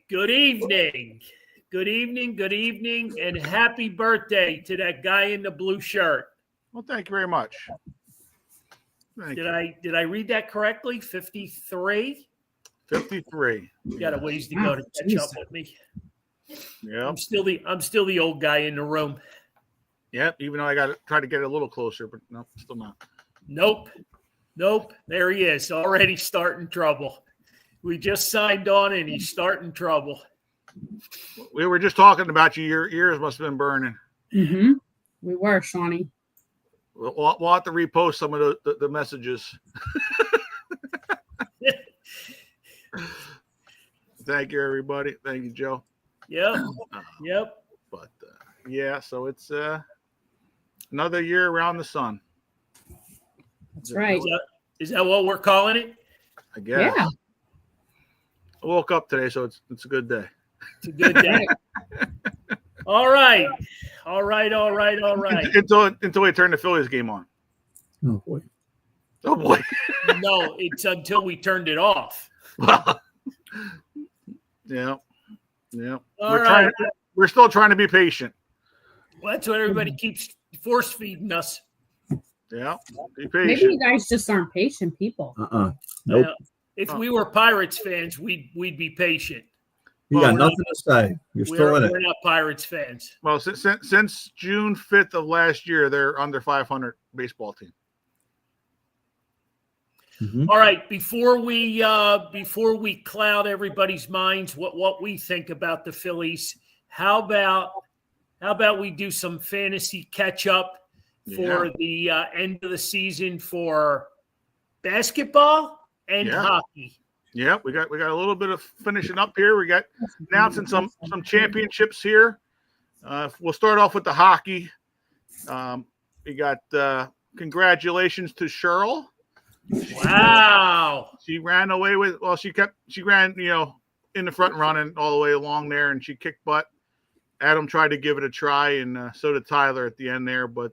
Good evening. Good evening. Good evening. And happy birthday to that guy in the blue shirt. Well, thank you very much. Did I read that correctly? 53? 53. You got a ways to go to catch up with me. Yeah. I'm still the old guy in the room. Yep. Even though I got to try to get a little closer, but no, still not. Nope. There he is, already starting trouble. We just signed on and he's starting trouble. We were just talking about you. Your ears must have been burning. Mm-hmm. We were, Shawnee. We'll have to repost some of the messages. Thank you, everybody. Thank you, Joe. Yep. But yeah, so it's another year around the sun. That's right. Is that what we're calling it? I guess. Yeah. I woke up today, so it's a good day. It's a good day. All right. Until we turn the Phillies game on. Oh boy. No, it's until we turned it off. Yeah. We're still trying to be patient. Well, that's what everybody keeps force feeding us. Yeah. Be patient. Maybe you guys just aren't patient people. Nope. If we were Pirates fans, we'd be patient. You got nothing to say. You're still in it. We're not Pirates fans. Well, since June 5th of last year, they're under 500 baseball team. Mm-hmm. All right, before we cloud everybody's minds what we think about the Phillies, how about we do some fantasy catch up for the end of the season for basketball and hockey. Yeah, we got a little bit of finishing up here. We got announcing some championships here. We'll start off with the hockey. We got congratulations to Cheryl. Wow. She ran away with she ran, in the front running all the way along there, and she kicked butt. Adam tried to give it a try, and so did Tyler at the end there. But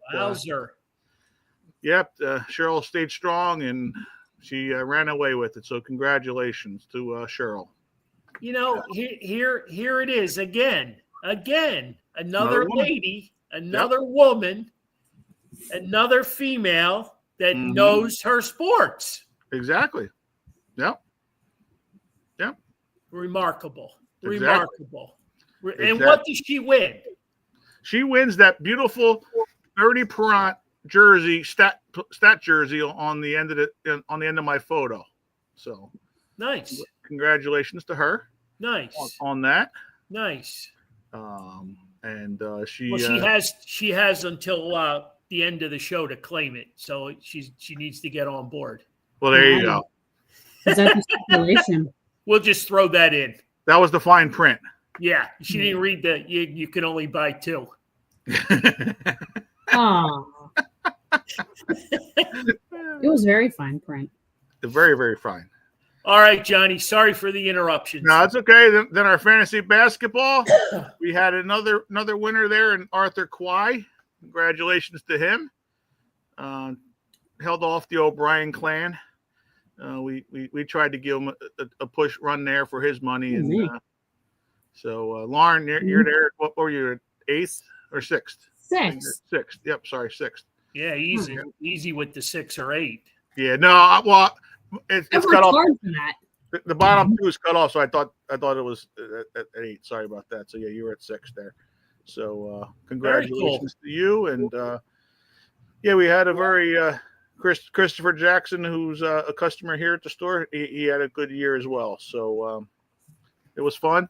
Cheryl stayed strong, and she ran away with it. So congratulations to Cheryl. Here it is again. Another lady, another woman, another female that knows her sports. Exactly. Yep. Remarkable. Exactly. Remarkable. And what does she win? She wins that beautiful 30 Perrant jersey, stat jersey on the end of my photo. So nice. Congratulations to her. Nice. On that. Nice. She has until the end of the show to claim it. So she needs to get on board. Well, there you go. Is that the stipulation? We'll just throw that in. That was the fine print. Yeah, she didn't read that. You can only buy 2. Oh. It was very fine print. Very, very fine. All right, Johnny. Sorry for the interruption. No, it's okay. Then our fantasy basketball, we had another winner there in Arthur Kwai. Congratulations to him. Held off the O'Brien clan. We tried to give him a push run there for his money, and so Lauren, you're there. What were you, 8th or 6th? 6th. 6th. Yep. Sorry, 6th. Yeah, easy with the 6 or 8. Yeah. No. Well, it's cut off. The bottom 2 is cut off, so I thought it was at 8. Sorry about that. So yeah, you were at 6 there. So congratulations to you, and we had a very Christopher Jackson, who's a customer here at the store. He had a good year as well. So it was fun.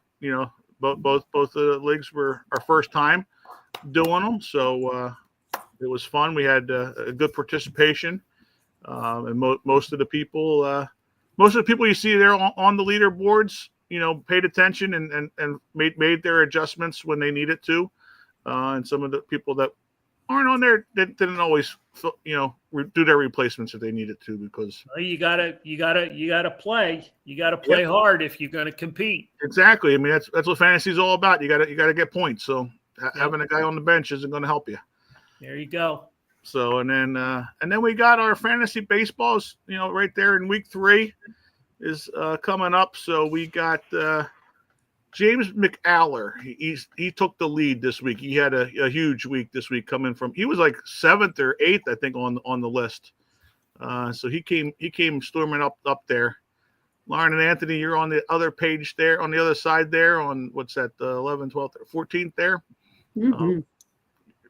Both the leagues were our first time doing them, so it was fun. We had a good participation, and most of the people you see there on the leaderboards, paid attention and made their adjustments when they needed to, and some of the people that aren't on there didn't always do their replacements if they needed to, because you gotta play. You gotta play hard if you're gonna compete. Exactly. I mean, that's what fantasy is all about. You gotta get points. So having a guy on the bench isn't going to help you. There you go. So and then we got our fantasy baseballs. Right there in week 3 is coming up. So we got James McAller, he took the lead this week. He had a huge week this week coming from. He was like 7th or 8th, I think, on the list. So he came storming up there. Lauren and Anthony, you're on the other page there, on the other side there, on what's that, the 11th, 12th, 14th there,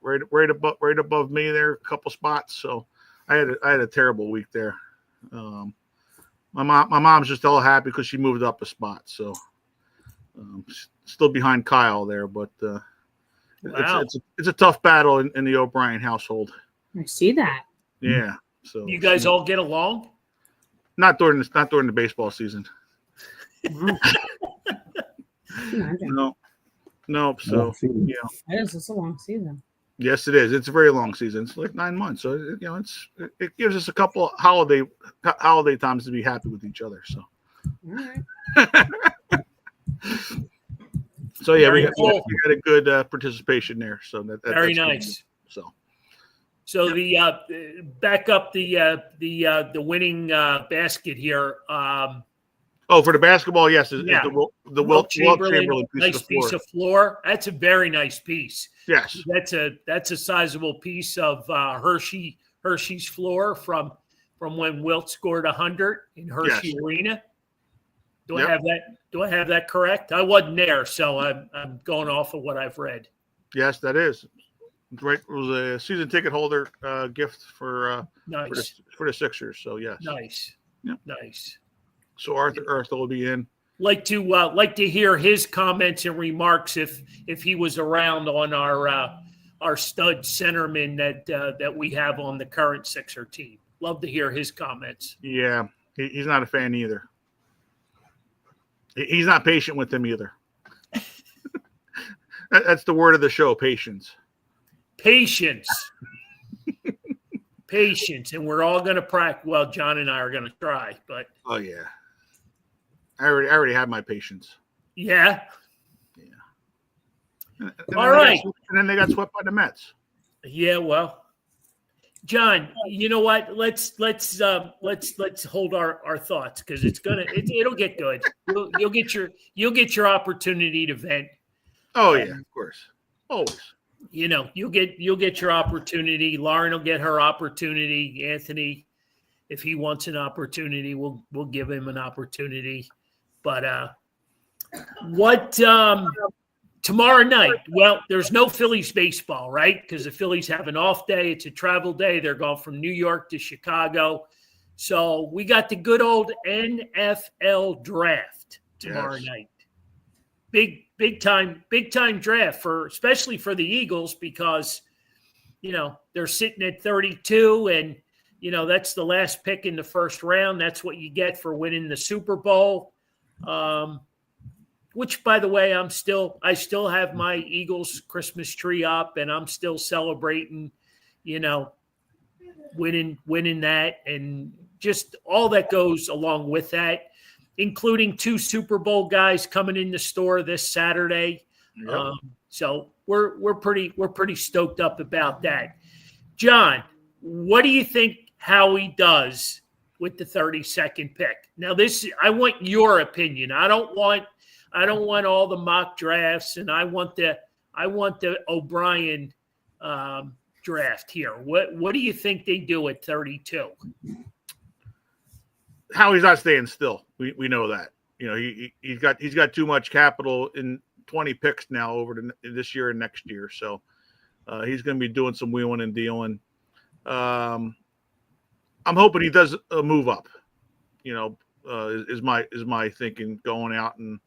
right above me there, a couple spots. So I had a terrible week there. My mom's just all happy because she moved up a spot. So still behind Kyle there, but Wow. it's a tough battle in the O'Brien household. I see that. Yeah. So You guys all get along? not during the baseball season. Wow. Imagine. No. So yeah. It is. It's a long season. Yes, it is. It's a very long season. It's like 9 months. So it gives us a couple holiday times to be happy with each other. So. All right. So yeah, Very we cool. got a good participation there. So Very that's nice. good. So the back up the winning basket here. For the basketball, yes, is Yeah. the Wilt Chamberlain piece nice of the floor. piece of floor. That's a very nice piece. Yes. That's a sizable piece of Hershey's floor from when Wilt scored 100 in Hershey Yes. Arena. Do Yep. I have that? Do I have that correct? I wasn't there, so I'm going off of what I've read. Yes, that is. Right, it was a season ticket holder gift for Nice, the Sixers. So yes, nice, Yep. nice. So Arthur will be in. Like to hear his comments and remarks if he was around on our stud centerman that we have on the current Sixer team. Love to hear his comments. Yeah, he's not a fan either. He's not patient with him either. That's the word of the show: patience. Patience. Patience. And we're all going to practice. Well, John and I are going to try, but. Oh, yeah. I already have my patience. Yeah. And All right. And then they got swept by the Mets. Yeah, well. John, you know what? Let's hold our thoughts because it'll get good. You'll get your opportunity to vent. Oh, yeah, of course. Always. You'll get your opportunity. Lauren will get her opportunity. Anthony, if he wants an opportunity, we'll give him an opportunity. But what tomorrow night? Well, there's no Phillies baseball, right? Because the Phillies have an off day. It's a travel day. They're going from New York to Chicago. So we got the good old NFL draft tomorrow night. Big time draft especially for the Eagles because they're sitting at 32 and that's the last pick in the first round. That's what you get for winning the Super Bowl. Which by the way, I still have my Eagles Christmas tree up and I'm still celebrating, winning that and just all that goes along with that. Including 2 Super Bowl guys coming in the store this Saturday. Yep. So we're pretty stoked up about that. John, what do you think Howie does with the 32nd pick? Now I want your opinion. I don't want all the mock drafts and I want the O'Brien draft here. What do you think they do at 32? Howie's not staying still. We know that. He's got too much capital in 20 picks now over this year and next year. So he's going to be doing some wheeling and dealing. I'm hoping he does a move up. Is my thinking going out and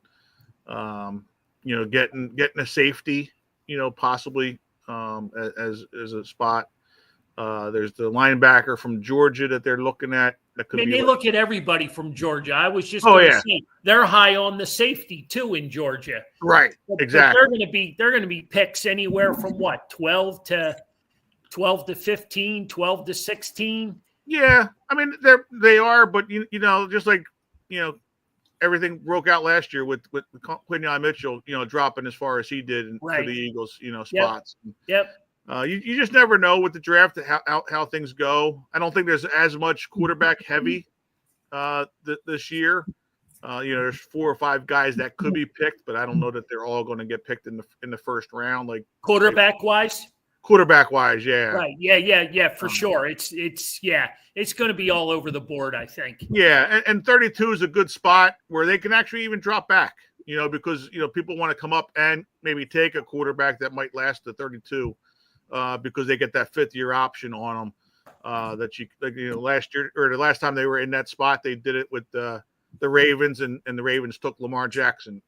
getting a safety. Possibly as a spot. There's the linebacker from Georgia that they're looking at. They look at everybody from Georgia. I was just going to say they're high on the safety too in Georgia. Right, exactly. They're going to be picks anywhere from what 12 to 15, 12 to 16. Yeah, I mean they are, but just like everything broke out last year with Quinyon Mitchell, dropping as far as he did for the Eagles, spots. Yep. You just never know with the draft how things go. I don't think there's as much quarterback heavy this year. There's 4 or 5 guys that could be picked, but I don't know that they're all going to get picked in the first round. Like quarterback wise, yeah. Right. Yeah, for sure. It's going to be all over the board, I think. Yeah, and 32 is a good spot where they can actually even drop back, because people want to come up and maybe take a quarterback that might last to 32, because they get that 5th-year option on them. Last year or the last time they were in that spot, they did it with the Ravens, and the Ravens took Lamar Jackson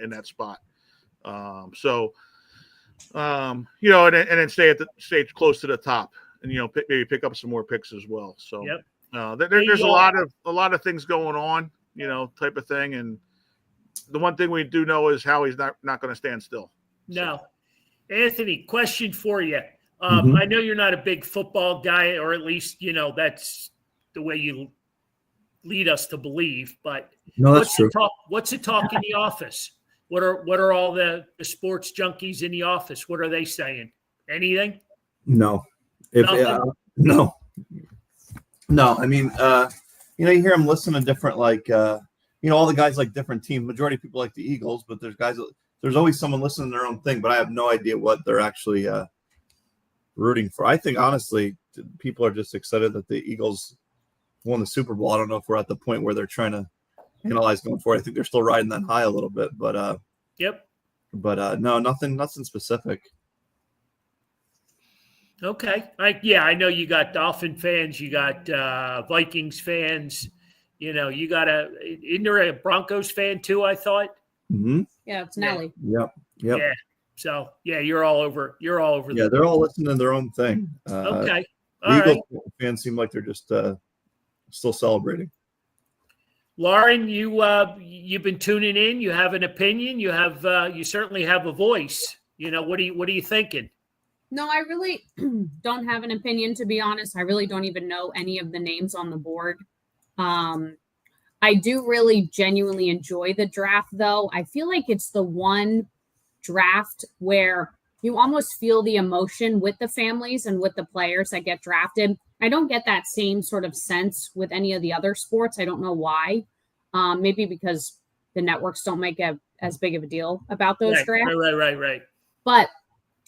in that spot. And then stay close to the top, and maybe pick up some more picks as well. So there's a lot of things going on, type of thing. And the one thing we do know is Howie's not going to stand still. No, Anthony, question for you. Mhm. I know you're not a big football guy, or at least that's the way you lead us to believe. But No, that's true. What's the talk in the office? What are all the sports junkies in the office? What are they saying? Anything? No. Nothing? No. I mean, you hear them listen to different, like, all the guys like different teams. Majority of people like the Eagles, but there's always someone listening to their own thing. But I have no idea what they're actually rooting for. I think honestly, people are just excited that the Eagles won the Super Bowl. I don't know if we're at the point where they're trying to analyze going forward. I think they're still riding that high a little bit, but Yep. But no, nothing specific. Okay. I know you got Dolphin fans, you got Vikings fans, you got isn't there a Broncos fan too, I thought? Mm-hmm. Yeah, it's Nelly. Yep. Yeah. So you're all over. Yeah, they're all listening to their own thing. Okay. The Eagles fans seem like they're just still celebrating. Lauren, you've been tuning in. You have an opinion. You certainly have a voice. What are you thinking? No, I really don't have an opinion, to be honest. I really don't even know any of the names on the board. I do really genuinely enjoy the draft, though. I feel like it's the one draft where you almost feel the emotion with the families and with the players that get drafted. I don't get that same sort of sense with any of the other sports. I don't know why. Maybe because the networks don't make as big of a deal about those drafts. Right. But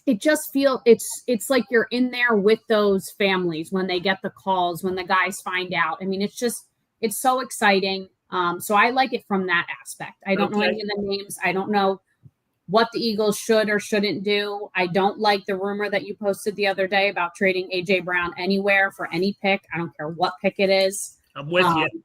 it just feels it's like you're in there with those families when they get the calls, when the guys find out. I mean, it's so exciting. So I like it from that aspect. I don't know any of the names. I don't know what the Eagles should or shouldn't do. I don't like the rumor that you posted the other day about trading A.J. Brown anywhere for any pick. I don't care what pick it is. I'm with you.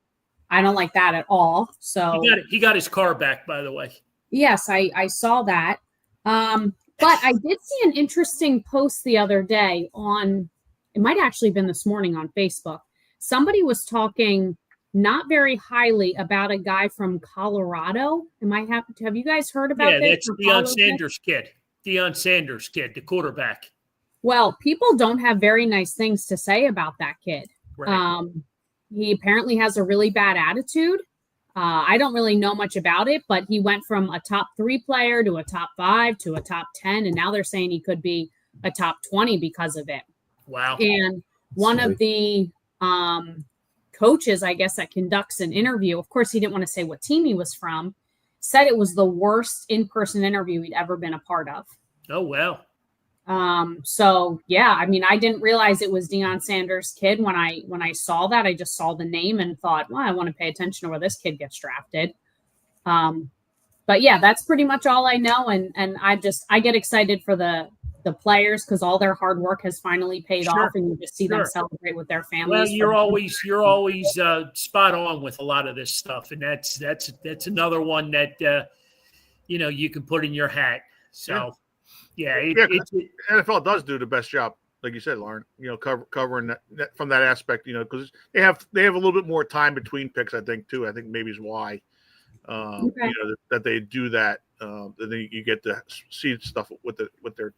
I don't like that at all. So he got his car back, by the way. Yes, I saw that. But I did see an interesting post the other day it might actually have been this morning on Facebook. Somebody was talking not very highly about a guy from Colorado. Have you guys heard about this? Yeah, that's Deion Sanders' kid, the quarterback. Well, people don't have very nice things to say about that kid. Right. He apparently has a really bad attitude. I don't really know much about it, but he went from a top 3 player to a top 5 to a top 10. And now they're saying he could be a top 20 because of it. Wow. And one of the coaches, I guess, that conducts an interview, of course, he didn't want to say what team he was from, said it was the worst in-person interview he'd ever been a part of. Oh, wow. So yeah, I mean, I didn't realize it was Deion Sanders' kid when I saw that. I just saw the name and thought, well, I want to pay attention to where this kid gets drafted. But yeah, that's pretty much all I know. And I get excited for the players because all their hard work has finally paid off, and you just see them celebrate with their families. Well, you're always spot on with a lot of this stuff, and that's another one that you can put in your hat. So. Yeah, NFL does do the best job, like you said, Lauren. Covering that from that aspect. Because they have a little bit more time between picks. I think too. I think maybe is why that they do that. And then you get to see stuff with their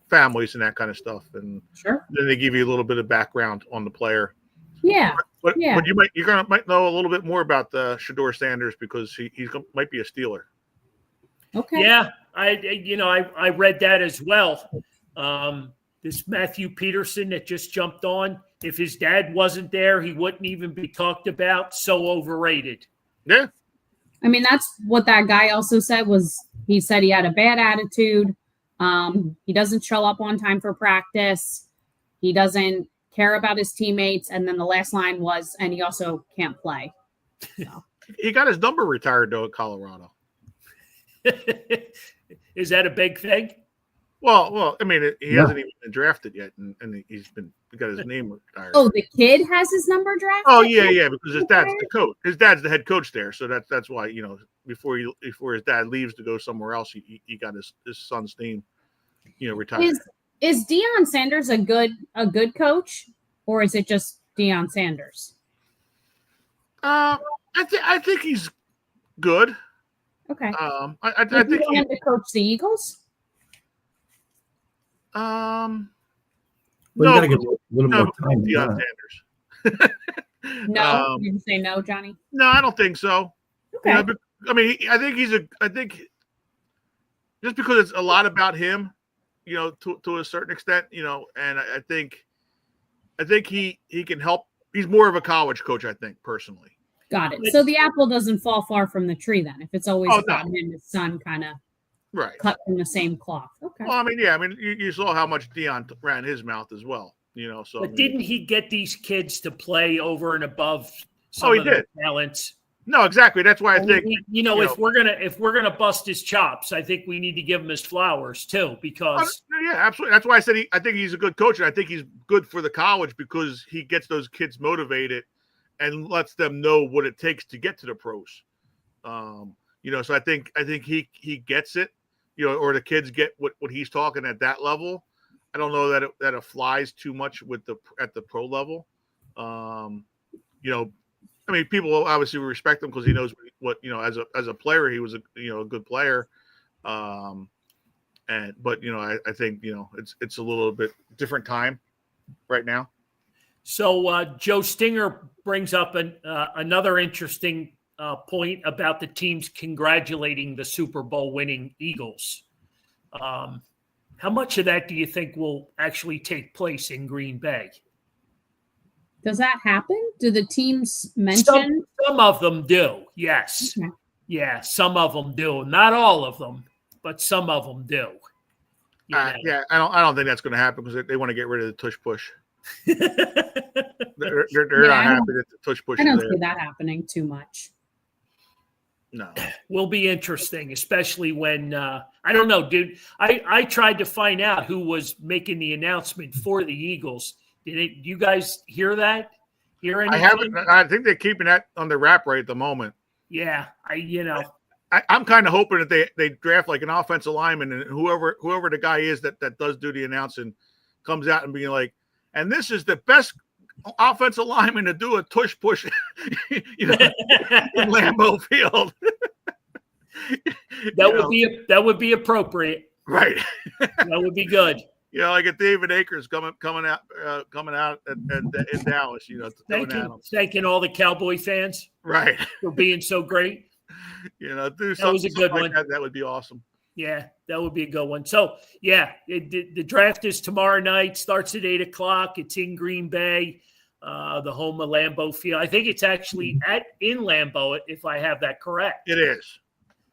families and that kind of stuff, and then they give you a little bit of background on the player. Yeah, but you might know a little bit more about the Shedeur Sanders because he might be a Steeler. Okay. Yeah. I read that as well. This Matthew Peterson that just jumped on, if his dad wasn't there, he wouldn't even be talked about. So overrated. Yeah. I mean, that's what that guy also said he said he had a bad attitude. He doesn't show up on time for practice. He doesn't care about his teammates. And then the last line was, and he also can't play. So. He got his number retired, though, at Colorado. Is that a big thing? Well, I mean, he hasn't even been drafted yet, and he got his name retired. Oh, the kid has his number drafted? Oh, yeah, because his dad's the coach. His dad's the head coach there, so that's why, before his dad leaves to go somewhere else, he got his son's name, retired. Is Deion Sanders a good coach, or is it just Deion Sanders? I think he's good. Okay. I think you want him to coach the Eagles. Well, you gotta give a little more time. Deion Sanders. No, you didn't say no, Johnny. No, I don't think so. Okay. I mean, I think just because it's a lot about him, to a certain extent, and I think he can help. He's more of a college coach, I think, personally. Got it. So the apple doesn't fall far from the tree then, if it's always about him and his son kind of cut from the same cloth. Okay. Well, I mean, yeah, you saw how much Deion ran his mouth as well, So, but didn't he get these kids to play over and above some of their talents? No, exactly. That's why I think if we're gonna bust his chops, I think we need to give him his flowers too. Because absolutely. That's why I said I think he's a good coach, and I think he's good for the college because he gets those kids motivated and lets them know what it takes to get to the pros. So I think he gets it, or the kids get what he's talking at that level. I don't know that it flies too much at the pro level. I mean, people obviously respect him because he knows what as a player he was a good player. I think it's a little bit different time right now. So Joe Stinger brings up another interesting point about the teams congratulating the Super Bowl winning Eagles. How much of that do you think will actually take place in Green Bay? Does that happen? Do the teams mention? Some of them do, yes. Okay. Yeah, some of them do. Not all of them, but some of them do. Yeah, I don't think that's going to happen because they want to get rid of the tush push. They're not happy that the tush push. I don't see that happening too much. No, will be interesting, especially when I don't know, dude. I tried to find out who was making the announcement for the Eagles. Did you guys hear that? Hear anything? I haven't. I think they're keeping that on the wrap right at the moment. Yeah, I'm kind of hoping that they draft like an offensive lineman, and whoever the guy is that does do the announcing comes out and being like, and this is the best offensive lineman to do a tush push, in Lambeau Field. That would be appropriate, right? That would be good. Like a David Akers coming out in Dallas. Thanking all the Cowboy fans, right, for being so great. Do that was a good one. That would be awesome. Yeah, that would be a good one. So, yeah, the draft is tomorrow night. Starts at 8:00. It's in Green Bay, the home of Lambeau Field. I think it's actually in Lambeau, if I have that correct. It is.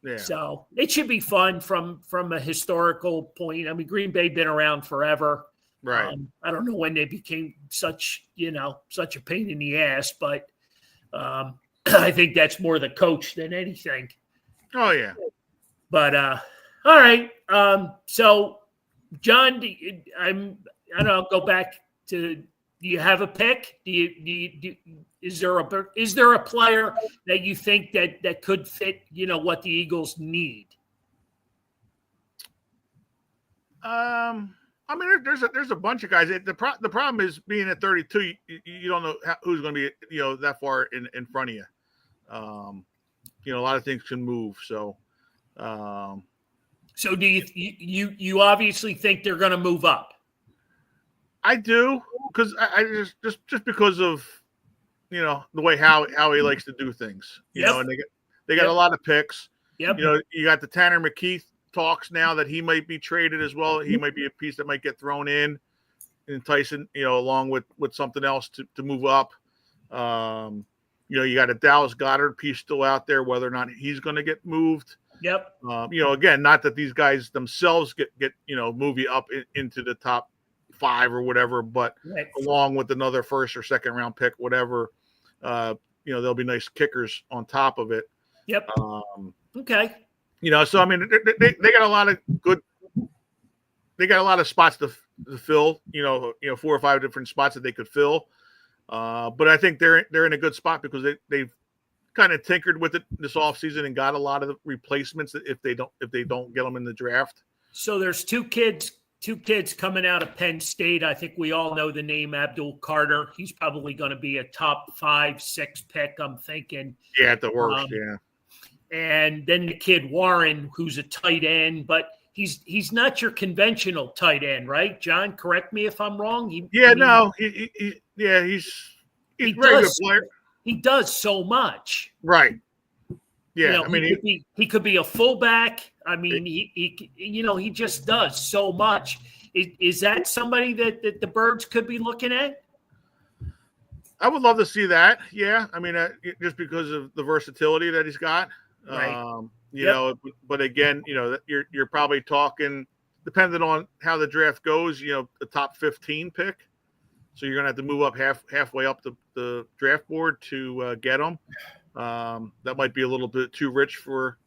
Yeah. So it should be fun from a historical point. I mean, Green Bay been around forever. Right. I don't know when they became such a pain in the ass, but I think that's more the coach than anything. Oh yeah. But all right. So John, I'll go back to. Do you have a pick? Is there a player that you think that could fit, what the Eagles need? I mean, there's a bunch of guys. The problem is being at 32, you don't know who's going to be, that far in front of you. A lot of things can move. So, so do you obviously think they're going to move up? I do, because I just because of the way how he likes to do things. And they got a lot of picks. Yep. You got the Tanner McKee talks now that he might be traded as well. He might be a piece that might get thrown in Tyson, along with something else to move up. You got a Dallas Goddard piece still out there, whether or not he's going to get moved. Yep. Again, not that these guys themselves get move you up into the top 5 or whatever, but right. along with another first or second round pick, whatever, there'll be nice kickers on top of it. Yep. Okay. So I mean, they got a lot of good. They got a lot of spots to fill. 4 or 5 different spots that they could fill. But I think they're in a good spot because they've kind of tinkered with it this offseason and got a lot of the replacements if they don't get them in the draft. So there's two kids coming out of Penn State. I think we all know the name Abdul Carter. He's probably going to be a top 5, 6 pick, I'm thinking. Yeah, at the worst, yeah. And then the kid Warren, who's a tight end, but he's not your conventional tight end, right, John? Correct me if I'm wrong. He's very good player. He does so much, right? Yeah, he could be a fullback. I mean, he just does so much. Is that somebody that the Birds could be looking at? I would love to see that. Yeah, I mean, just because of the versatility that he's got. Right. But again, you're probably talking, depending on how the draft goes, the top 15 pick. So you're going to have to move up halfway up the draft board to get him. That might be a little bit too rich for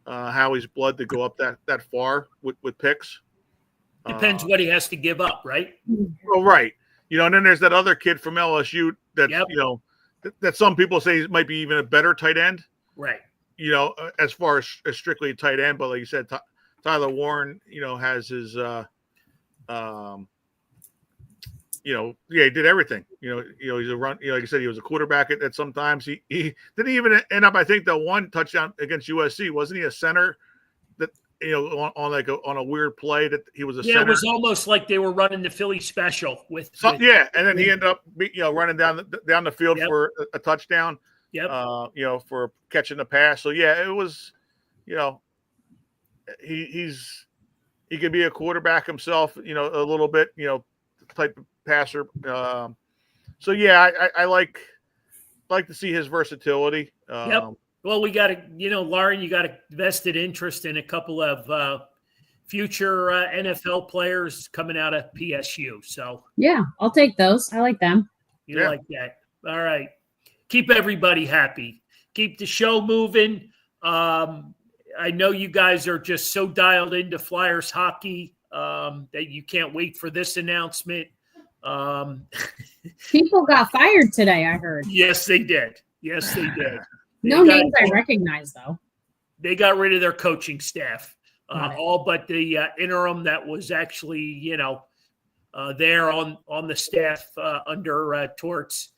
Howie's blood to go up that far with picks. Depends what he has to give up, right? Well, right. And then there's that other kid from LSU that, that some people say might be even a better tight end. Right. As far as strictly a tight end, but like you said, Tyler Warren, has his, he did everything. He's a run. Like I said, he was a quarterback at sometimes. He didn't even end up. I think the one touchdown against USC, wasn't he a center? That on a weird play that he was a center. It was almost like they were running the Philly special with. And then he ended up running down the field for a touchdown. Yep. For catching the pass. So yeah, it was, he could be a quarterback himself, a little bit, type of passer. So yeah, I like to see his versatility. Yep. Well, we got to, Lauren, you got a vested interest in a couple of future NFL players coming out of PSU. So yeah, I'll take those. I like them. You like that? All right. Keep everybody happy. Keep the show moving. I know you guys are just so dialed into Flyers hockey that you can't wait for this announcement. People got fired today, I heard. Yes, they did. No names I recognize, though. They got rid of their coaching staff, all but the interim that was actually, there on the staff under Torts.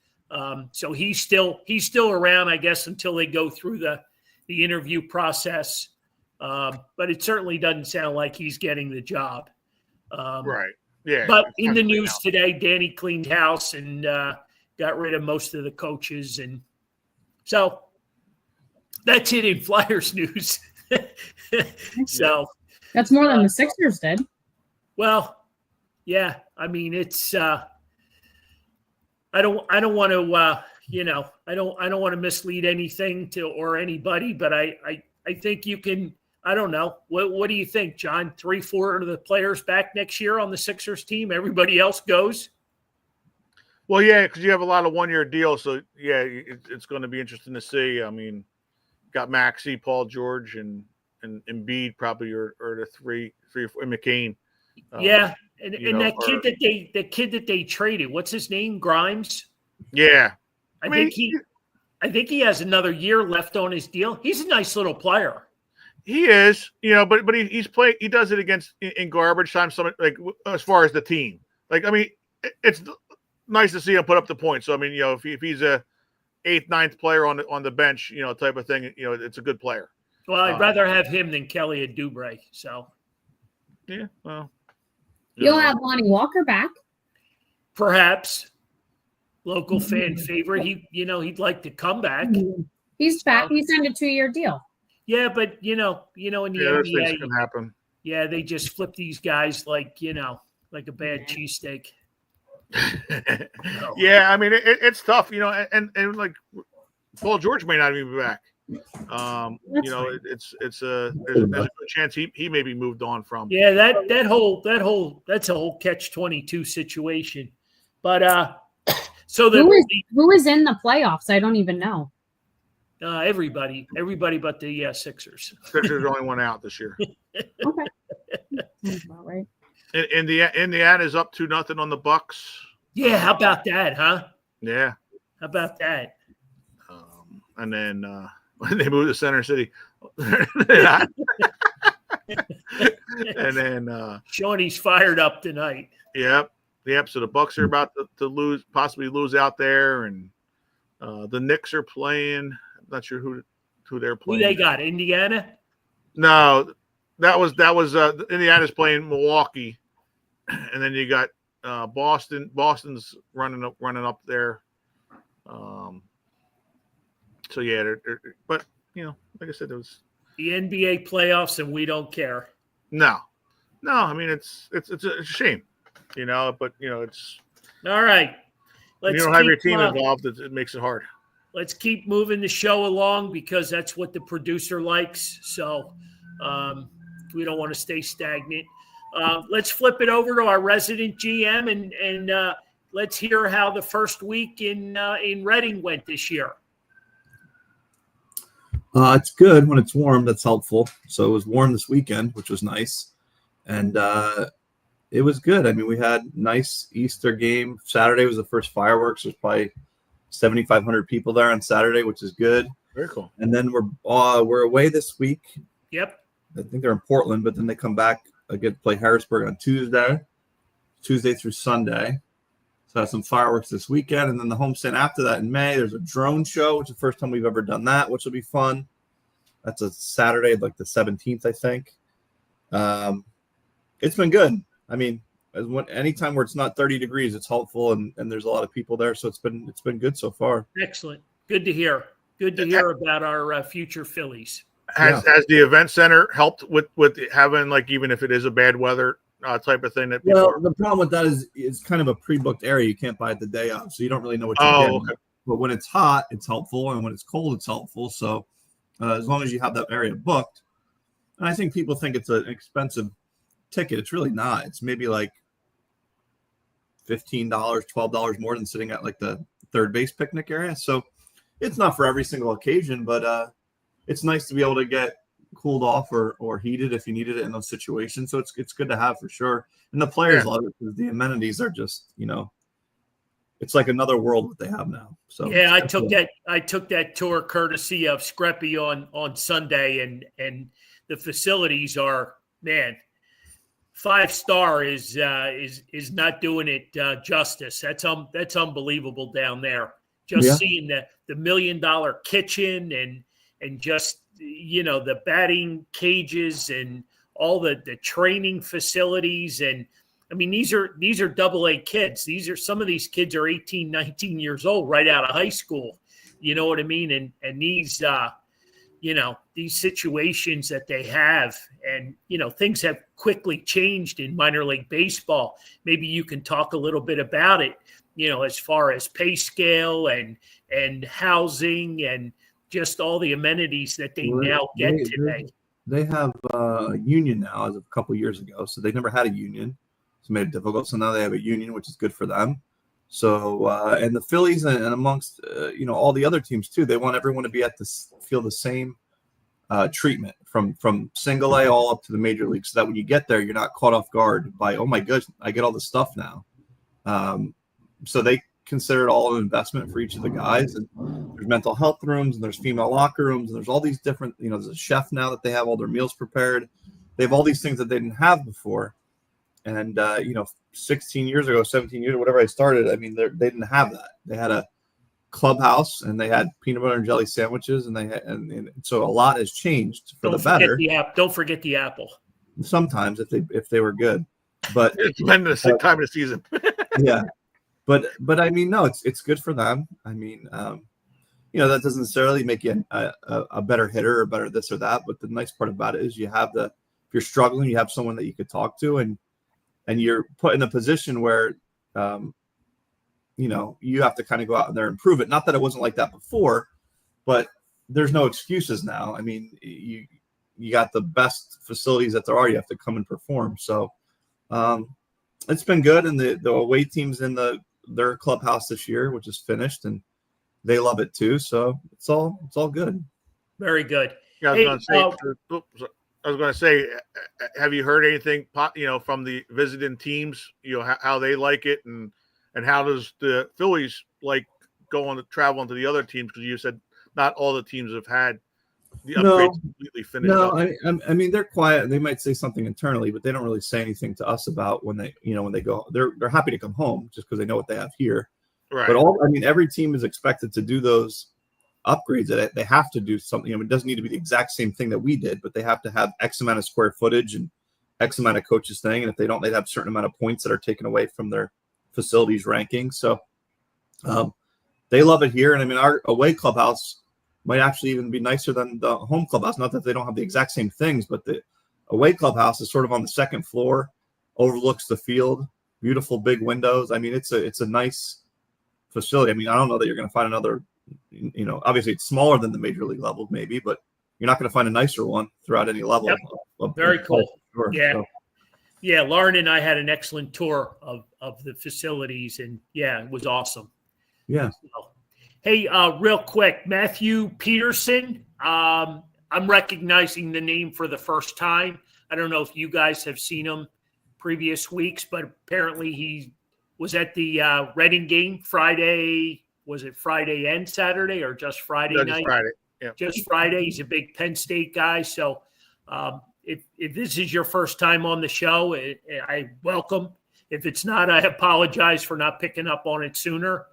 So he's still around, I guess, until they go through the interview process. But it certainly doesn't sound like he's getting the job. Right. Yeah. But in the news today, Danny cleaned house and got rid of most of the coaches. And so that's it in Flyers news. So that's more than the Sixers did. Well, yeah. I mean, it's I don't want to I don't want to mislead anything or anybody, but I think you can. I don't know. What do you think, John? 3-4 of the players back next year on the Sixers team. Everybody else goes. Well, yeah, because you have a lot of one-year deals, so yeah, it's going to be interesting to see. I mean, got Maxey, Paul George, and Embiid probably are the three or four, and McCain. Yeah, and that kid that they traded. What's his name? Grimes. Yeah, I think he has another year left on his deal. He's a nice little player. He is, but he's played. He does it against in garbage time. Some like as far as the team, like I mean, it's nice to see him put up the points. So I mean, if he's a 8th, 9th player on the bench, type of thing, it's a good player. Well, I'd rather have him than Kelly and Oubre. So yeah, well, you'll have Lonnie Walker back, perhaps. Local fan favorite. He'd like to come back. He's back. He signed a 2-year deal. Yeah, but in the NBA, can happen. Yeah, they just flip these guys like a bad cheesesteak. Yeah, I mean it's tough, and like Paul George may not even be back. You know, there's a good chance he may be moved on from. Yeah, that's a whole catch-22 situation. But so who is in the playoffs? I don't even know. Everybody but the Sixers. Sixers are the only one out this year. Okay, that's about right. Indiana is up 2-0 on the Bucks. Yeah, how about that, huh? Yeah, how about that? And then when they moved to Center City, and then Shawnee's fired up tonight. Yep. So the Bucks are about to possibly lose out there, and the Knicks are playing. I'm not sure who they're playing. Who they got? Indiana? No, that was Indiana's playing Milwaukee, and then you got Boston. Boston's running up there. So yeah, but you know, like I said, it was the NBA playoffs, and we don't care. No. I mean, it's a shame, you know. But you know, it's all right. You don't have your team involved; it makes it hard. Let's keep moving the show along because that's what the producer likes. So we don't want to stay stagnant. Let's flip it over to our resident GM and let's hear how the first week in Reading went this year. It's good when it's warm. That's helpful. So it was warm this weekend, which was nice. And it was good. I mean, we had nice Easter game. Saturday was the first fireworks. There's probably 7,500 people there on Saturday, which is good. Very cool. And then we're away this week. Yep. I think they're in Portland, but then they come back again to play Harrisburg on Tuesday through Sunday. So I have some fireworks this weekend, and then the homestand after that in May. There's a drone show, which is the first time we've ever done that, which will be fun. That's a Saturday, like the 17th, I think. It's been good. I mean, anytime where it's not 30 degrees, it's helpful, and there's a lot of people there, so it's been good so far. Excellent. Good to hear. Good to hear about our future Phillies. Has the event center helped with having, like, even if it is a bad weather type of thing? The problem with that is it's kind of a pre-booked area. You can't buy it the day of, so you don't really know what you're getting. Okay. But when it's hot, it's helpful, and when it's cold, it's helpful. So as long as you have that area booked, and I think people think it's an expensive ticket. It's really not. It's maybe like $15, $12 more than sitting at like the third base picnic area. So it's not for every single occasion, but it's nice to be able to get cooled off or heated if you needed it in those situations. So it's good to have for sure. And the players love it because the amenities are just, you know, it's like another world that they have now. So yeah, I took that tour courtesy of Screppy on Sunday, and the facilities are, man, 5-star is not doing it justice. That's unbelievable down there. Just seeing the $1 million kitchen and just, you know, the batting cages and all the training facilities. And I mean, these are AA kids. Some of these kids are 18, 19 years old right out of high school. You know what I mean? And these, you know, these situations that they have, and, you know, things have quickly changed in minor league baseball. Maybe you can talk a little bit about it, you know, as far as pay scale and housing and just all the amenities that they now get today. They have a union now as of a couple of years ago. So they never had a union. So it made it difficult. So now they have a union, which is good for them. So, and the Phillies and amongst, you know, all the other teams too, they want everyone to be feel the same treatment from single A all up to the major league, so that when you get there, you're not caught off guard by, oh my gosh, I get all this stuff now. So they consider it all an investment for each of the guys. And there's mental health rooms, and there's female locker rooms, and there's all these different, you know, there's a chef now that they have all their meals prepared. They have all these things that they didn't have before. And, you know, 16 years ago, 17 years, whatever I started, I mean, they didn't have that. They had a clubhouse, and they had peanut butter and jelly sandwiches, and and so a lot has changed for the better. Don't forget the apple. Sometimes if they were good, but it depends on the time of the season. Yeah, but I mean, no, it's good for them. I mean, you know, that doesn't necessarily make you a better hitter or better this or that. But the nice part about it is you have if you're struggling, you have someone that you could talk to, and you're put in a position where, you know, you have to kind of go out there and prove it. Not that it wasn't like that before, but there's no excuses now. I mean, you got the best facilities that there are. You have to come and perform. So it's been good, and the away teams in their clubhouse this year, which is finished, and they love it too. So it's all good. Very good. Yeah, I was going to say, have you heard anything, from the visiting teams? How they like it, and how does the Phillies like traveling to the other teams? Because you said not all the teams have had the upgrades completely finished. No, I mean they're quiet. They might say something internally, but they don't really say anything to us about when they go. They're happy to come home just because they know what they have here. Right. But every team is expected to do those upgrades. That they have to do something. It doesn't need to be the exact same thing that we did, but they have to have X amount of square footage and X amount of coaches staying. And if they don't, they'd have a certain amount of points that are taken away from their facilities ranking. So they love it here. And I mean, our away clubhouse might actually even be nicer than the home clubhouse. Not that they don't have the exact same things, but the away clubhouse is sort of on the second floor, overlooks the field, beautiful big windows. I mean, it's a nice facility. I mean, I don't know that you're going to find another, obviously it's smaller than the major league level maybe, but you're not going to find a nicer one throughout any level. Yep. Very cool. Sure. Yeah. So. Yeah. Lauren and I had an excellent tour of the facilities, and yeah, it was awesome. Yeah. So, hey, real quick, Matthew Peterson. I'm recognizing the name for the first time. I don't know if you guys have seen him previous weeks, but apparently he was at the Reading game Friday. Was it Friday and Saturday, or just Friday night? Just Friday. Yeah. Just Friday. He's a big Penn State guy. So if this is your first time on the show, I welcome. If it's not, I apologize for not picking up on it sooner.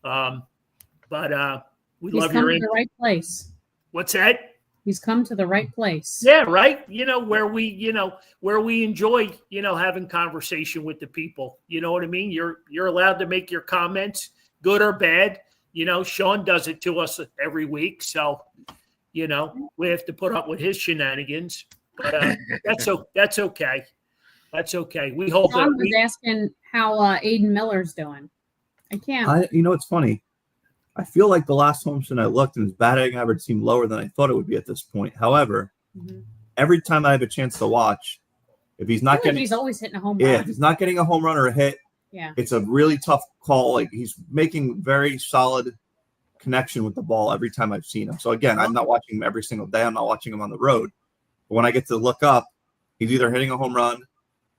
But we He's love come your to the right place. What's that? He's come to the right place. Yeah, right. Where we enjoy, having conversation with the people. You know what I mean? You're allowed to make your comments, good or bad. Sean does it to us every week. So, we have to put up with his shenanigans. But that's okay. That's okay. We hold Sean was asking how Aiden Miller's doing. I can't. It's funny. I feel like the last homestand I looked, and his batting average seemed lower than I thought it would be at this point. However, every time I have a chance to watch, if he's not getting, he's always hitting a home run. Yeah, if he's not getting a home run or a hit, it's a really tough call. Like, he's making very solid connection with the ball every time I've seen him. So again, I'm not watching him every single day. I'm not watching him on the road. But when I get to look up, he's either hitting a home run,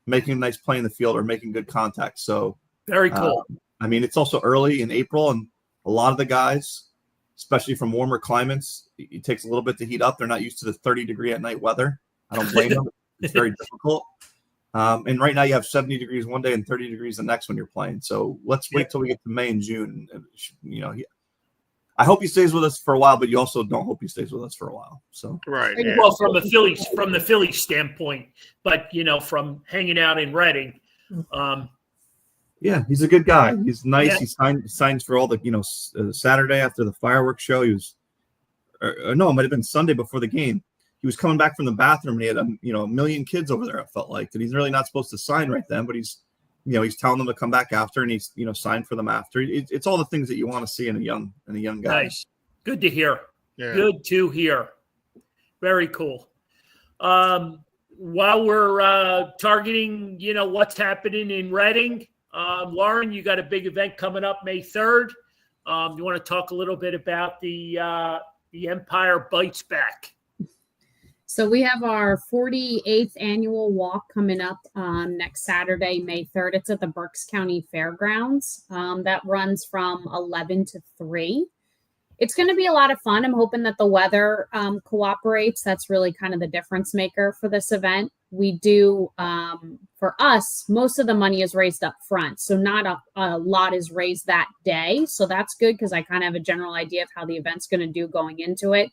making a nice play in the field, or making good contact. So very cool. I mean, it's also early in April, and a lot of the guys, especially from warmer climates, it takes a little bit to heat up. They're not used to the 30-degree at night weather. I don't blame them. It's very difficult. And right now you have 70 degrees one day and 30 degrees the next when you're playing. So let's wait till we get to May and June. I hope he stays with us for a while, but you also don't hope he stays with us for a while. So right. Yeah. Well, from the Phillies standpoint, but from hanging out in Reading. Yeah, he's a good guy. He's nice. Yeah. He signs for all the Saturday after the fireworks show. He was, no, it might have been Sunday before the game. He was coming back from the bathroom, and he had a million kids over there. It felt like that. He's really not supposed to sign right then, but he's telling them to come back after, and he's signed for them after. It's all the things that you want to see in a young guy. Nice, good to hear. Yeah. Good to hear. Very cool. While we're targeting, what's happening in Reading, Lauren, you got a big event coming up May 3rd. You want to talk a little bit about the Empire Bites Back? So we have our 48th annual walk coming up next Saturday, May 3rd. It's at the Berks County Fairgrounds. That runs from 11 to 3. It's going to be a lot of fun. I'm hoping that the weather cooperates. That's really kind of the difference maker for this event. We do, for us, most of the money is raised up front. So not a lot is raised that day. So that's good because I kind of have a general idea of how the event's going to do going into it.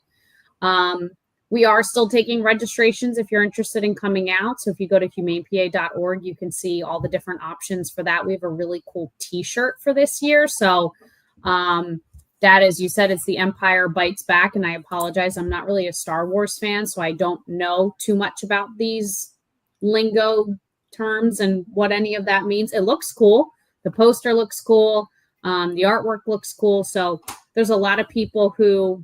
We are still taking registrations if you're interested in coming out. So if you go to humanepa.org, you can see all the different options for that. We have a really cool t-shirt for this year. So that, as you said, it's the Empire Bites Back. And I apologize, I'm not really a Star Wars fan, so I don't know too much about these lingo terms and what any of that means. It looks cool. The poster looks cool. The artwork looks cool. So there's a lot of people who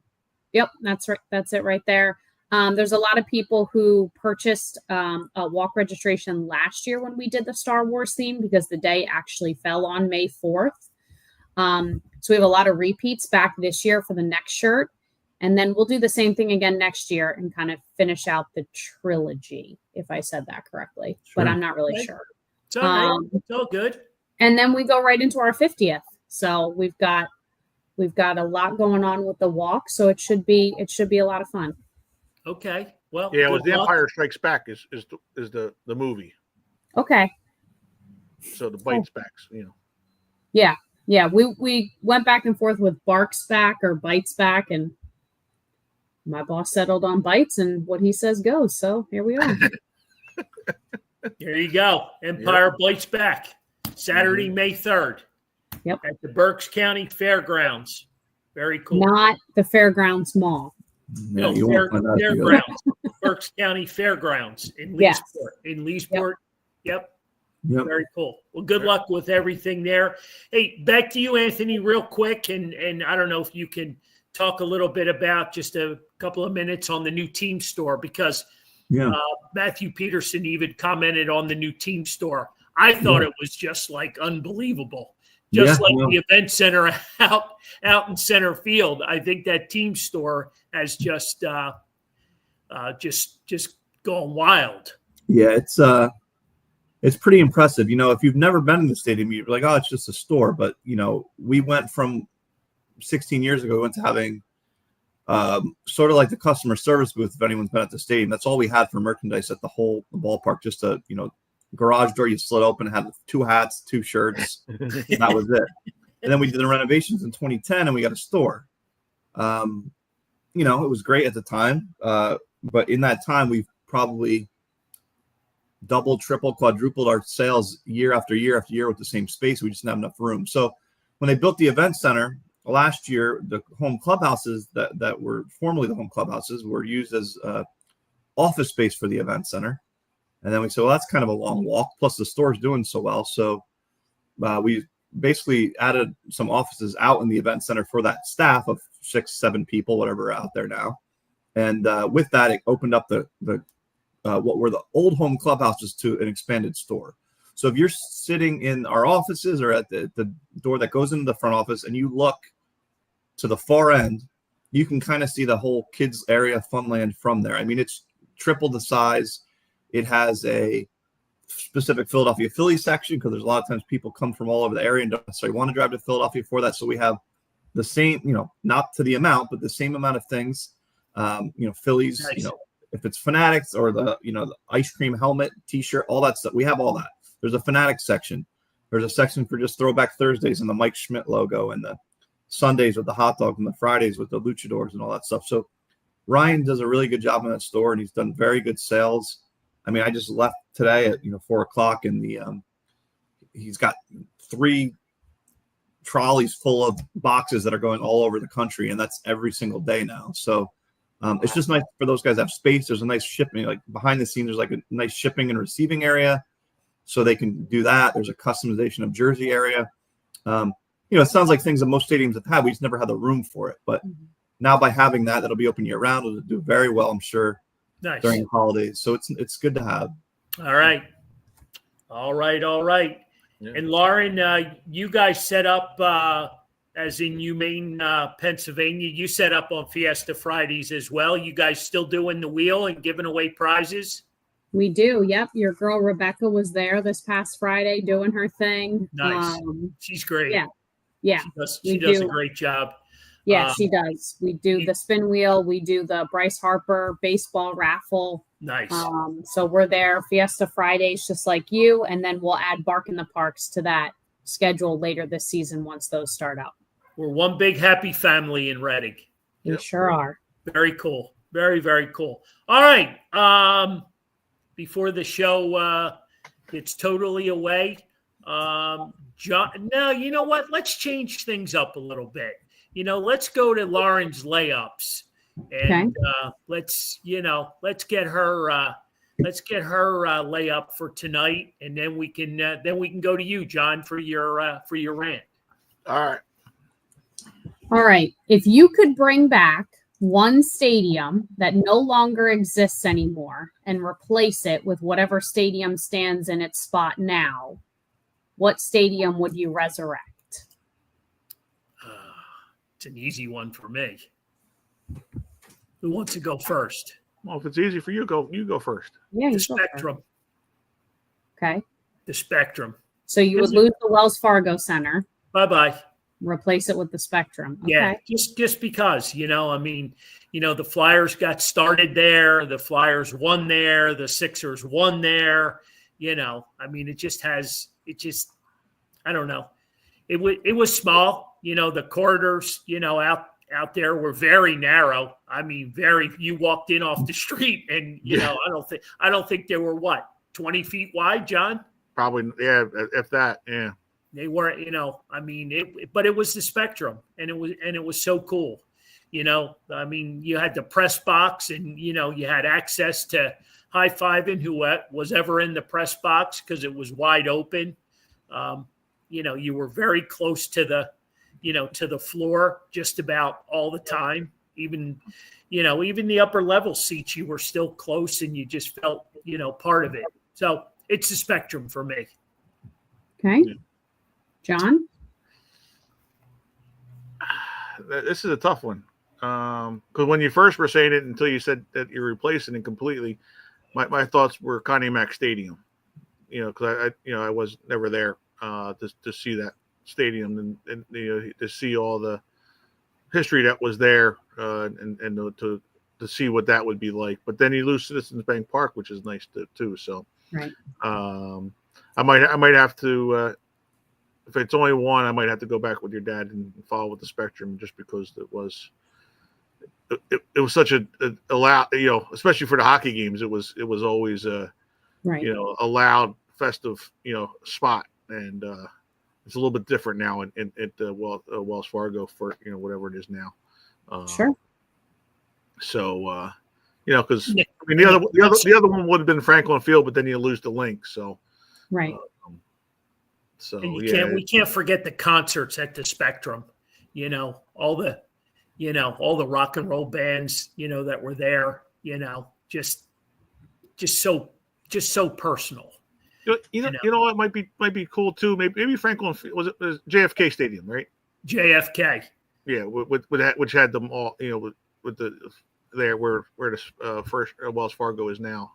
Yep, that's right. That's it right there. There's a lot of people who purchased a walk registration last year when we did the Star Wars theme because the day actually fell on May 4th. So we have a lot of repeats back this year for the next shirt. And then we'll do the same thing again next year and kind of finish out the trilogy, if I said that correctly. Sure. But I'm not really sure. It's all right. It's all good. And then we go right into our 50th. So we've got a lot going on with the walk. So it should be a lot of fun. Okay. Well, yeah, it was The Empire Strikes Back is the movie. Okay. So the Bites Backs, Yeah. Yeah. We went back and forth with Barks Back or Bites Back, and my boss settled on Bites, and what he says goes. So here we are. There you go. Empire Bites Back. Saturday, May 3rd. Yep. At the Berks County Fairgrounds. Very cool. Not the Fairgrounds Mall. Yeah, No, Fairgrounds. Berks County Fairgrounds in Leesport. Yes. In Leesport. Yep. Yep. Very cool. Well, good luck with everything there. Hey, back to you, Anthony, real quick. And I don't know if you can talk a little bit about just a couple of minutes on the new team store, because Matthew Peterson even commented on the new team store. I thought it was just like unbelievable. Just like the event center out in center field. I think that team store has just gone wild. Yeah, it's pretty impressive. If you've never been in the stadium, you're like, oh, it's just a store. But we went from 16 years ago, we went to having sort of like the customer service booth. If anyone's been at the stadium, that's all we had for merchandise at the ballpark. Just a garage door you slid open, had 2 hats, 2 shirts. That was it. And then we did the renovations in 2010, and we got a store. It was great at the time, but in that time, we've probably doubled, tripled, quadrupled our sales year after year after year with the same space. We just didn't have enough room. So when they built the event center last year, the home clubhouses that were formerly the home clubhouses were used as office space for the event center. And then we said, well, that's kind of a long walk. Plus the store's doing so well. So we basically added some offices out in the event center for that staff of 6-7 people, whatever, out there now. And with that, it opened up the what were the old home clubhouses to an expanded store. So if you're sitting in our offices or at the door that goes into the front office and you look to the far end, you can kind of see the whole kids area, Funland from there. I mean, it's triple the size. It has a specific Philadelphia Phillies section because there's a lot of times people come from all over the area and don't necessarily want to drive to Philadelphia for that. So we have the same, not to the amount, but the same amount of things. Phillies, nice. If it's Fanatics or the ice cream helmet, T-shirt, all that stuff, we have all that. There's a Fanatics section. There's a section for just Throwback Thursdays and the Mike Schmidt logo, and the Sundays with the hot dogs and the Fridays with the luchadors and all that stuff. So Ryan does a really good job in that store, and he's done very good sales. I mean, I just left today at 4:00, and he's got 3 trolleys full of boxes that are going all over the country, and that's every single day now. So it's just nice for those guys to have space. There's a nice shipping, like behind the scenes, there's like a nice shipping and receiving area, so they can do that. There's a customization of jersey area. It sounds like things that most stadiums have had. We just never had the room for it, but now by having that, that'll be open year round. It'll do very well, I'm sure. Nice. During the holidays. So it's good to have. All right. Yeah. And Lauren, you guys set up, as in UMaine, Pennsylvania, you set up on Fiesta Fridays as well. You guys still doing the wheel and giving away prizes? We do. Yep. Your girl Rebecca was there this past Friday doing her thing. Nice. She's great. Yeah. She does a great job. Yeah, she does. We do the spin wheel. We do the Bryce Harper baseball raffle. Nice. So we're there Fiesta Fridays, just like you. And then we'll add Bark in the Parks to that schedule later this season once those start out. We're one big happy family in Reading. We sure are. Very cool. Very, very cool. All right. Before the show gets totally away, John, now, you know what? Let's change things up a little bit. Let's go to Lauren's layups, and let's get her layup for tonight, and then we can go to you, John, for your rant. All right. All right. If you could bring back one stadium that no longer exists anymore and replace it with whatever stadium stands in its spot now, what stadium would you resurrect? It's an easy one for me. Who wants to go first? Well, if it's easy for you, you go first. Yeah, The Spectrum. Okay. The Spectrum. So you would lose the Wells Fargo Center. Bye-bye. Replace it with the Spectrum. Okay. Yeah, just because, the Flyers got started there. The Flyers won there. The Sixers won there. I don't know. It was small. The corridors, out there were very narrow. I mean, you walked in off the street and, I don't think they were 20 feet wide, John? Probably, yeah, if that, yeah. They were, but it was the Spectrum, and it was so cool. You had the press box, and you had access to high-fiving who was ever in the press box because it was wide open. You were very close to the floor just about all the time. Even the upper level seats, you were still close, and you just felt part of it. So it's the Spectrum for me. Okay. Yeah. John? This is a tough one. Because when you first were saying it until you said that you're replacing it completely, my thoughts were Connie Mack Stadium. Because I was never there to see that stadium and to see all the history that was there and to see what that would be like. But then you lose Citizens Bank Park, which is nice too. So right. I might have to. If it's only one, I might have to go back with your dad and follow with the Spectrum, just because it was such a loud, especially for the hockey games. It was always right. A loud, festive, spot, and it's a little bit different now at Wells Fargo for whatever it is now. Sure. So because the other one would have been Franklin Field, but then you lose the link. So right. So we can't forget the concerts at the Spectrum. All the rock and roll bands, that were there. Just so personal. What might be cool too. Maybe Franklin was JFK Stadium, right? JFK. Yeah, with that, which had them all. With the there where the first Wells Fargo is now.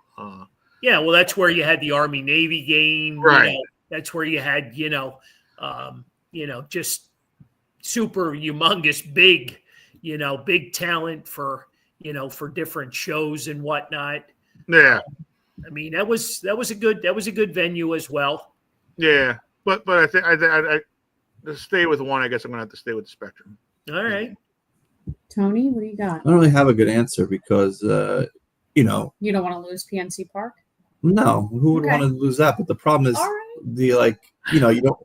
Yeah, well, that's where you had the Army Navy game, right? That's where you had, just super humongous, big talent for different shows and whatnot. Yeah. That was a good venue as well. Yeah. But I think I to stay with one, I guess I'm going to have to stay with the Spectrum. All right. Tony, what do you got? I don't really have a good answer because, you don't want to lose PNC Park? No, who would want to lose that? But the problem is you don't.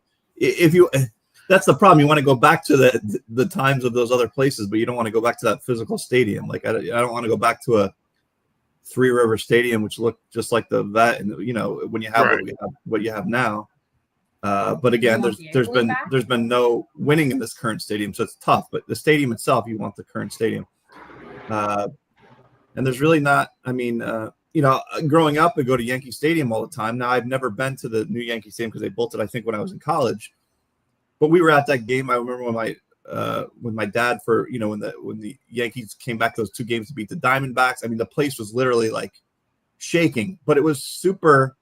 That's the problem. You want to go back to the times of those other places, but you don't want to go back to that physical stadium. Like I don't want to go back to a Three River Stadium, which looked just like the vet, and when you have what you have now. But again, there's been no winning in this current stadium, so it's tough. But the stadium itself, you want the current stadium, and there's really not. Growing up, I go to Yankee Stadium all the time. Now, I've never been to the new Yankee Stadium because they built it, I think, when I was in college. But we were at that game. I remember when my dad when the Yankees came back those two games to beat the Diamondbacks. I mean, the place was literally like shaking, but it was super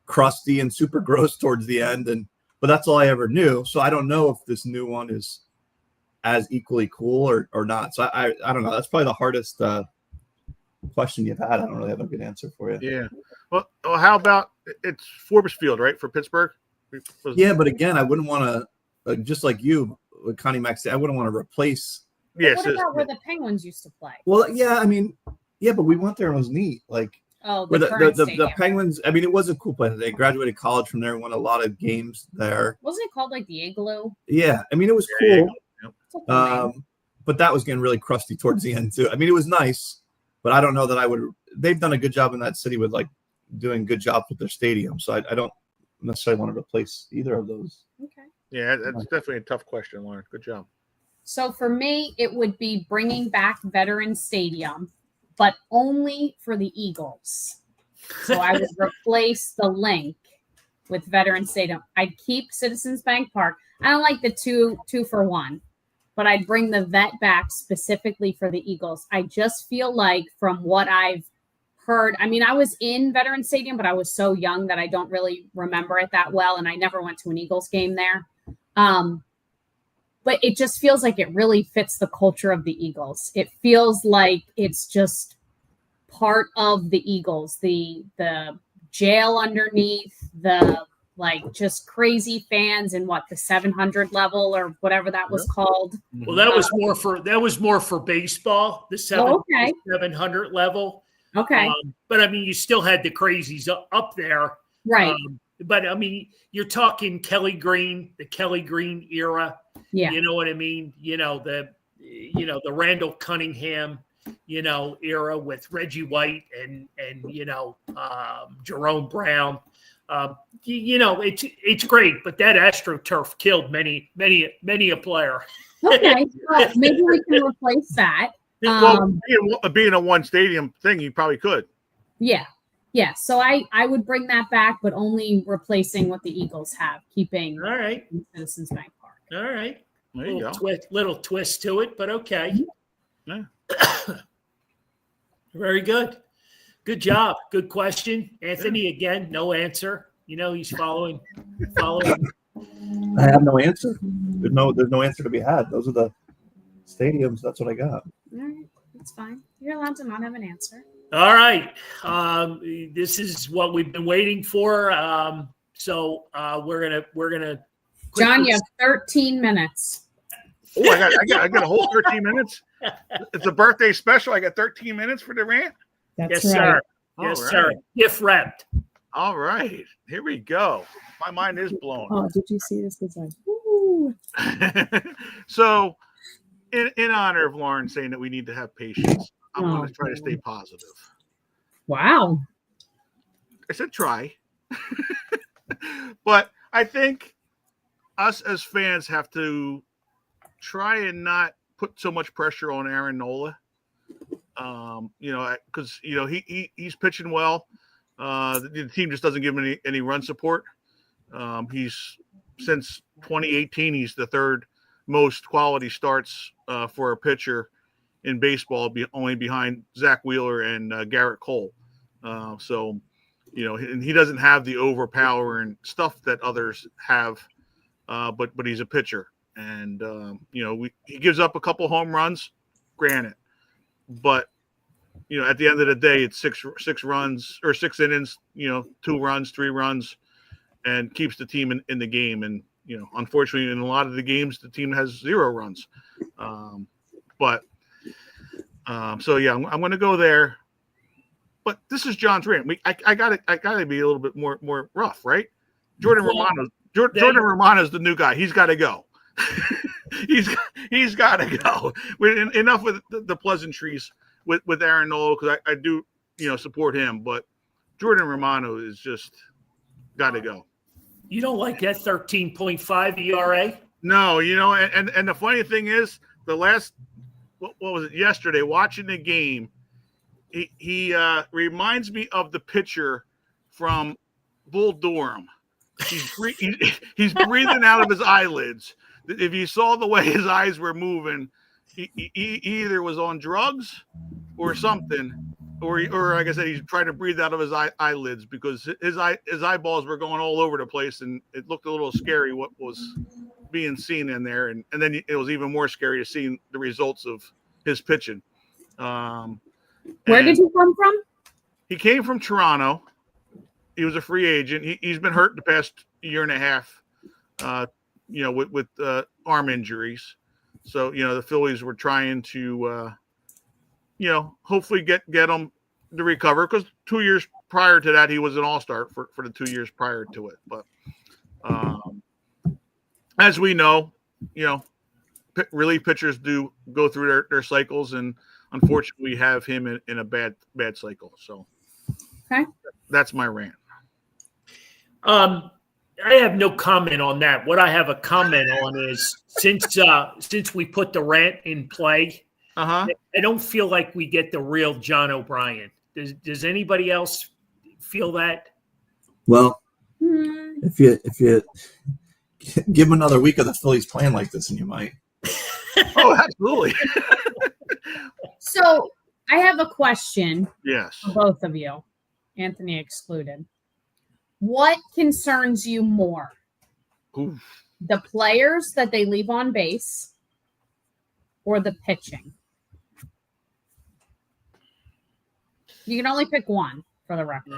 crusty and super gross towards the end. But that's all I ever knew. So I don't know if this new one is as equally cool or not. So I don't know. That's probably the hardest question you've had. I don't really have a good answer for you. Yeah. Well, how about it's Forbes Field, right, for Pittsburgh? Yeah, but again, I wouldn't want to, just like you, with Connie Mack, I wouldn't want to replace. Yes. What about where the Penguins used to play? Well, yeah, but we went there and it was neat. Like, the Penguins. I mean, it was a cool place. They graduated college from there, won a lot of games there. Wasn't it called like the Igloo? Yeah, it was cool. But that was getting really crusty towards the end too. It was nice. But I don't know that I would. They've done a good job in that city with doing good job with their stadium. So I don't necessarily want to replace either of those. Okay. Yeah, that's definitely a tough question, Lauren. Good job. So for me, it would be bringing back Veterans Stadium, but only for the Eagles. So I would replace the link with Veterans Stadium. I'd keep Citizens Bank Park. I don't like the two for one, but I'd bring the vet back specifically for the Eagles. I just feel like from what I've heard, I mean, I was in Veterans Stadium, but I was so young that I don't really remember it that well, and I never went to an Eagles game there. But it just feels like it really fits the culture of the Eagles. It feels like it's just part of the Eagles, the jail underneath, the like just crazy fans in what the 700 level or whatever that was called. Well, that was more for baseball, the 700 level. Okay. But I mean, you still had the crazies up there, right? But I mean, you're talking the Kelly Green era. Yeah. You know what I mean? The Randall Cunningham, era with Reggie White and Jerome Brown. It's great, but that AstroTurf killed many a player. Okay, well, maybe we can replace that. Well, being a one stadium thing, you probably could. Yeah. So I would bring that back, but only replacing what the Eagles have, keeping all right Citizens Bank Park. All right, there you go. Little twist to it, but okay. Yeah. Very good. Good job. Good question, Anthony. Again, no answer. He's following. I have no answer. There's no answer to be had. Those are the stadiums. That's what I got. All right, that's fine. You're allowed to not have an answer. All right. This is what we've been waiting for. So we're gonna. John, you have 13 minutes. Oh, I got a whole 13 minutes. It's a birthday special. I got 13 minutes for the rant. That's yes, right. sir. Yes, right. sir. Gift wrapped. All right, here we go. My mind is blown. Oh, did you see this? It's like, woo. So, in honor of Lauren saying that we need to have patience, I'm going to try to stay positive. Wow. I said try. But I think us as fans have to try and not put so much pressure on Aaron Nola. Because he's pitching well. The team just doesn't give him any run support. He's since 2018, he's the third most quality starts for a pitcher in baseball, only behind Zach Wheeler and Garrett Cole. And he doesn't have the overpowering stuff that others have, but he's a pitcher, and he gives up a couple home runs, granted, but at the end of the day, it's six runs or 6 innings, 2 runs, 3 runs, and keeps the team in the game. And unfortunately, in a lot of the games, the team has 0 runs. I'm going to go there. But this is John's rant. I gotta be a little bit more rough, right? Jordan Romano is the new guy. He's got to go. he's got to go. Enough with the pleasantries with Aaron Nola, because I do support him, but Jordan Romano is just got to go. You don't like that 13.5 ERA? No, and the funny thing is, the last what was it yesterday? Watching the game, he reminds me of the pitcher from Bull Durham. He's breathing out of his eyelids. If you saw the way his eyes were moving, he either was on drugs or something, or like I said, he's trying to breathe out of his eyelids, because his eyeballs were going all over the place, and it looked a little scary what was being seen in there, and then it was even more scary to see the results of his pitching. Where did he come from? He came from Toronto. He was a free agent. He's been hurt the past year and a half, with arm injuries. So, the Phillies were trying to, hopefully get him to recover, because 2 years prior to that, he was an all-star for the 2 years prior to it. But as we know, relief pitchers do go through their cycles, and unfortunately we have him in a bad cycle. So okay, that's my rant. I have no comment on that. What I have a comment on is since we put the rant in play, I don't feel like we get the real John O'Brien. Does anybody else feel that? Well, if you give them another week of the Phillies playing like this, and you might. Oh, absolutely. So I have a question. Yes. For both of you, Anthony excluded. What concerns you more? Oof. The players that they leave on base or the pitching? You can only pick one for the record.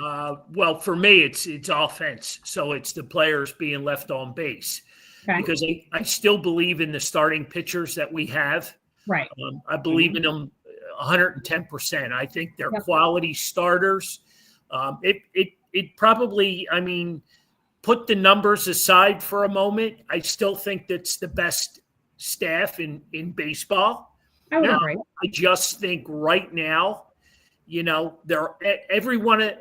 Well, for me, it's offense. So it's the players being left on base. Okay. Because I still believe in the starting pitchers that we have. Right. I believe in them 110%. I think they're quality starters. It probably, I mean, put the numbers aside for a moment. I still think that's the best staff in baseball. I would agree. I just think right now, you know, every one of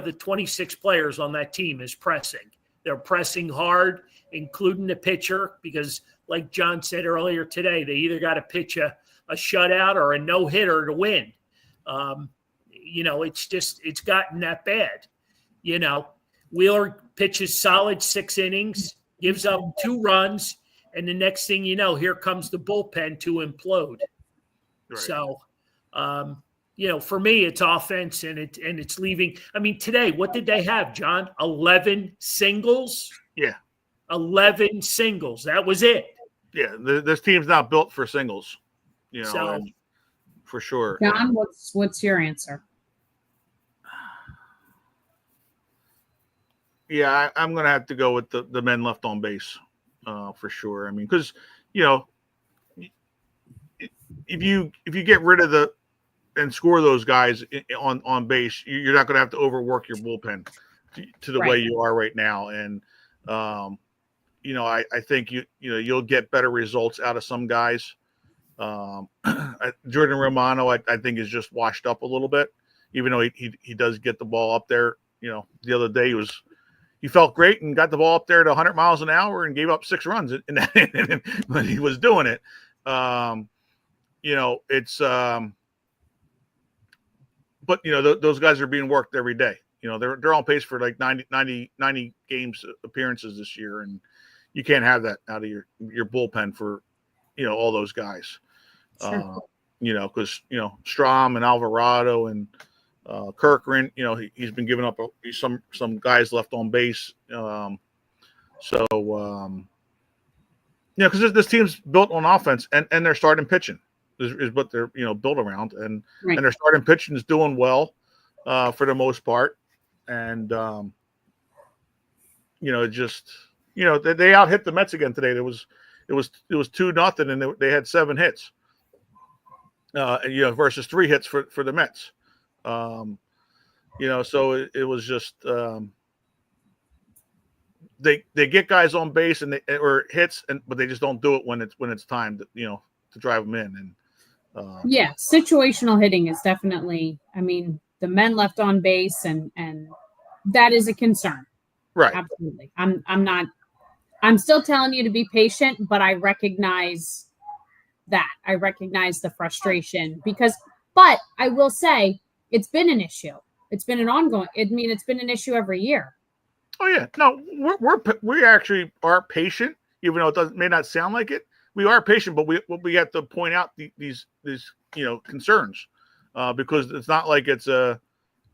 the 26 players on that team is pressing. They're pressing hard, including the pitcher, because like John said earlier today, they either got to pitch a shutout or a no-hitter to win. You know, it's gotten that bad. You know, Wheeler pitches solid 6 innings, gives up 2 runs, and the next thing you know, here comes the bullpen to implode. Right. So, you know, for me, it's offense and it's leaving. I mean, today, what did they have, John? 11 singles? Yeah. 11 singles. That was it. Yeah, this team's not built for singles, you know, so, for sure. John, what's your answer? Yeah, I'm going to have to go with the men left on base for sure. I mean, because, you know, if you get rid of and score those guys on base, you're not going to have to overwork your bullpen to the way you are right now. And, you know, I think you'll get better results out of some guys. Jordan Romano, I think, is just washed up a little bit, even though he does get the ball up there. You know, the other day he felt great and got the ball up there to 100 miles an hour and gave up 6 runs when he was doing it. You know, it's but you know those guys are being worked every day. You know, they're on pace for like 90 games appearances this year, and you can't have that out of your bullpen for, you know, all those guys. Sure. You know, because, you know, Strom and Alvarado and Kirkland, you know, he's been giving up some guys left on base. You know, because this team's built on offense and they're starting pitching is what they're, you know, built around, and their starting pitching is doing well for the most part. And you know, just, you know, they out hit the Mets again today. It was 2-0, and they had 7 hits. You know, versus 3 hits for the Mets. You know, so it was just they get guys on base or hits, but they just don't do it when it's time to, you know, to drive them in. And yeah, situational hitting is definitely, I mean, the men left on base, and that is a concern. Right. Absolutely. I'm still telling you to be patient, but I recognize that. I recognize the frustration but I will say it's been an issue. It's been an ongoing, it's been an issue every year. Oh yeah. No, we actually are patient, even though it may not sound like it. We are patient, but we have to point out these you know, concerns, because it's not like it's a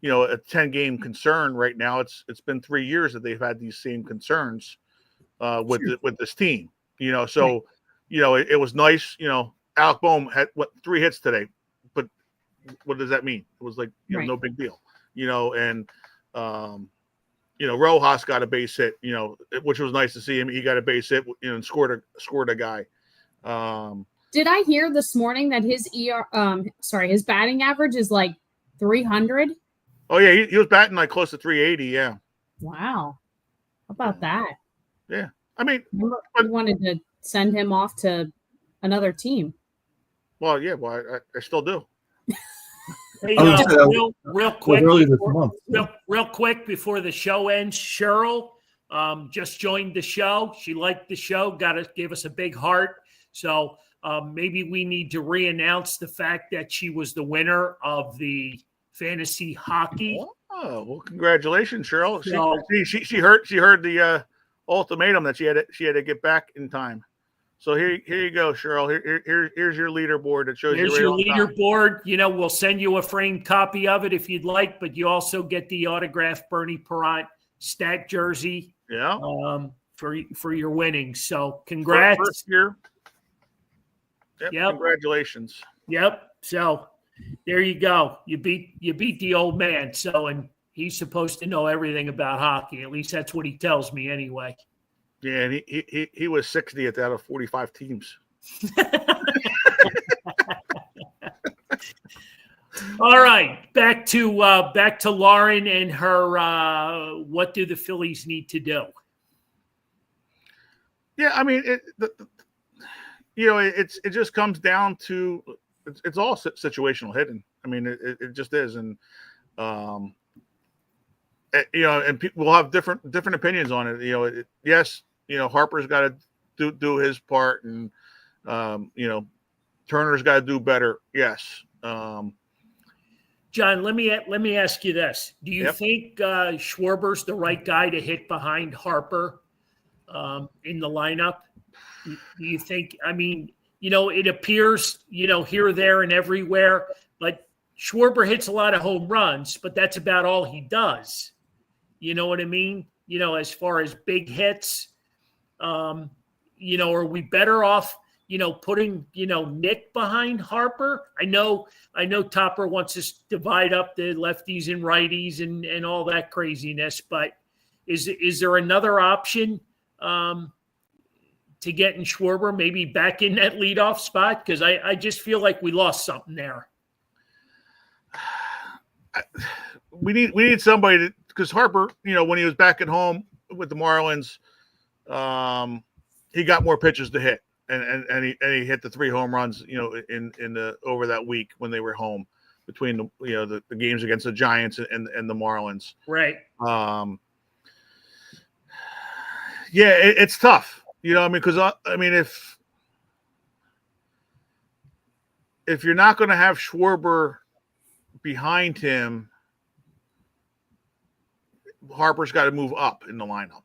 10-game concern right now. It's been 3 years that they've had these same concerns with this team. You know, so right. You know, it was nice. You know, Alec Boehm had 3 hits today, but what does that mean? It was like, you know, no big deal. You know, and you know, Rojas got a base hit. You know, which was nice to see him. He got a base hit, you know, and scored a guy. Did I hear this morning that his his batting average is like 300? Oh yeah, he was batting like close to 380. Yeah. Wow. How about that? Yeah. I mean, we wanted to send him off to another team. Well, yeah. Well, I still do. Hey, real quick, real quick before the show ends, Cheryl, just joined the show. She liked the show, gave us a big heart. So maybe we need to re-announce the fact that she was the winner of the fantasy hockey. Oh, well, congratulations, Cheryl. So, she heard the ultimatum that she had to get back in time. So here you go, Cheryl. Here's your leaderboard that shows here's you. Here's your leaderboard. We'll send you a framed copy of it if you'd like, but you also get the autographed Bernie Perrant stack jersey. Yeah. For your winnings. So congrats. First year. Yep. Congratulations. Yep. So there you go. You beat the old man. So, and he's supposed to know everything about hockey. At least that's what he tells me anyway. Yeah, and he was 60th out of 45 teams. All right, back to Lauren and her. What do the Phillies need to do? Yeah, I mean, it just comes down to it's all situational hitting. I mean, it just is, and and people will have different opinions on it. Yes, Harper's got to do his part, and Turner's got to do better. Yes. John, let me ask you this: do you think Schwarber's the right guy to hit behind Harper in the lineup? Do you think? I mean, it appears here, there, and everywhere, but Schwarber hits a lot of home runs, but that's about all he does. You know what I mean? As far as big hits, are we better off, putting, Nick behind Harper? I know Topper wants to divide up the lefties and righties and all that craziness, but is there another option to get in Schwarber, maybe back in that leadoff spot? Because I just feel like we lost something there. We need somebody because Harper, when he was back at home with the Marlins, he got more pitches to hit, and he hit the 3 home runs, in the over that week when they were home between the games against the Giants and the Marlins. Right. Yeah, it's tough, because if you're not going to have Schwarber behind him, Harper's got to move up in the lineup.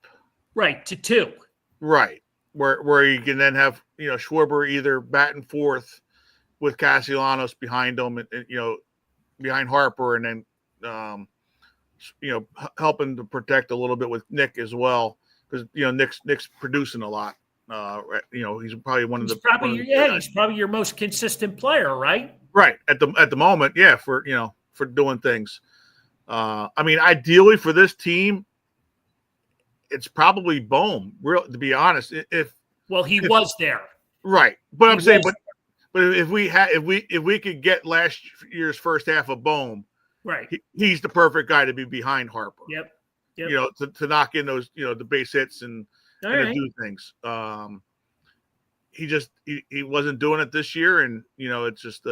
Right, to 2. Right, where you can then have Schwarber either batting fourth with Castellanos behind him, and behind Harper, and then helping to protect a little bit with Nick as well, because Nick's producing a lot. He's probably he's probably your most consistent player, right? Right at the moment, yeah, for doing things. Ideally for this team, it's probably Bohm. To be honest, if was there, right. But I'm saying, but if we could get last year's first half of Bohm, right, he's the perfect guy to be behind Harper. Yep. To knock in those the base hits and to do things. He wasn't doing it this year, and it's just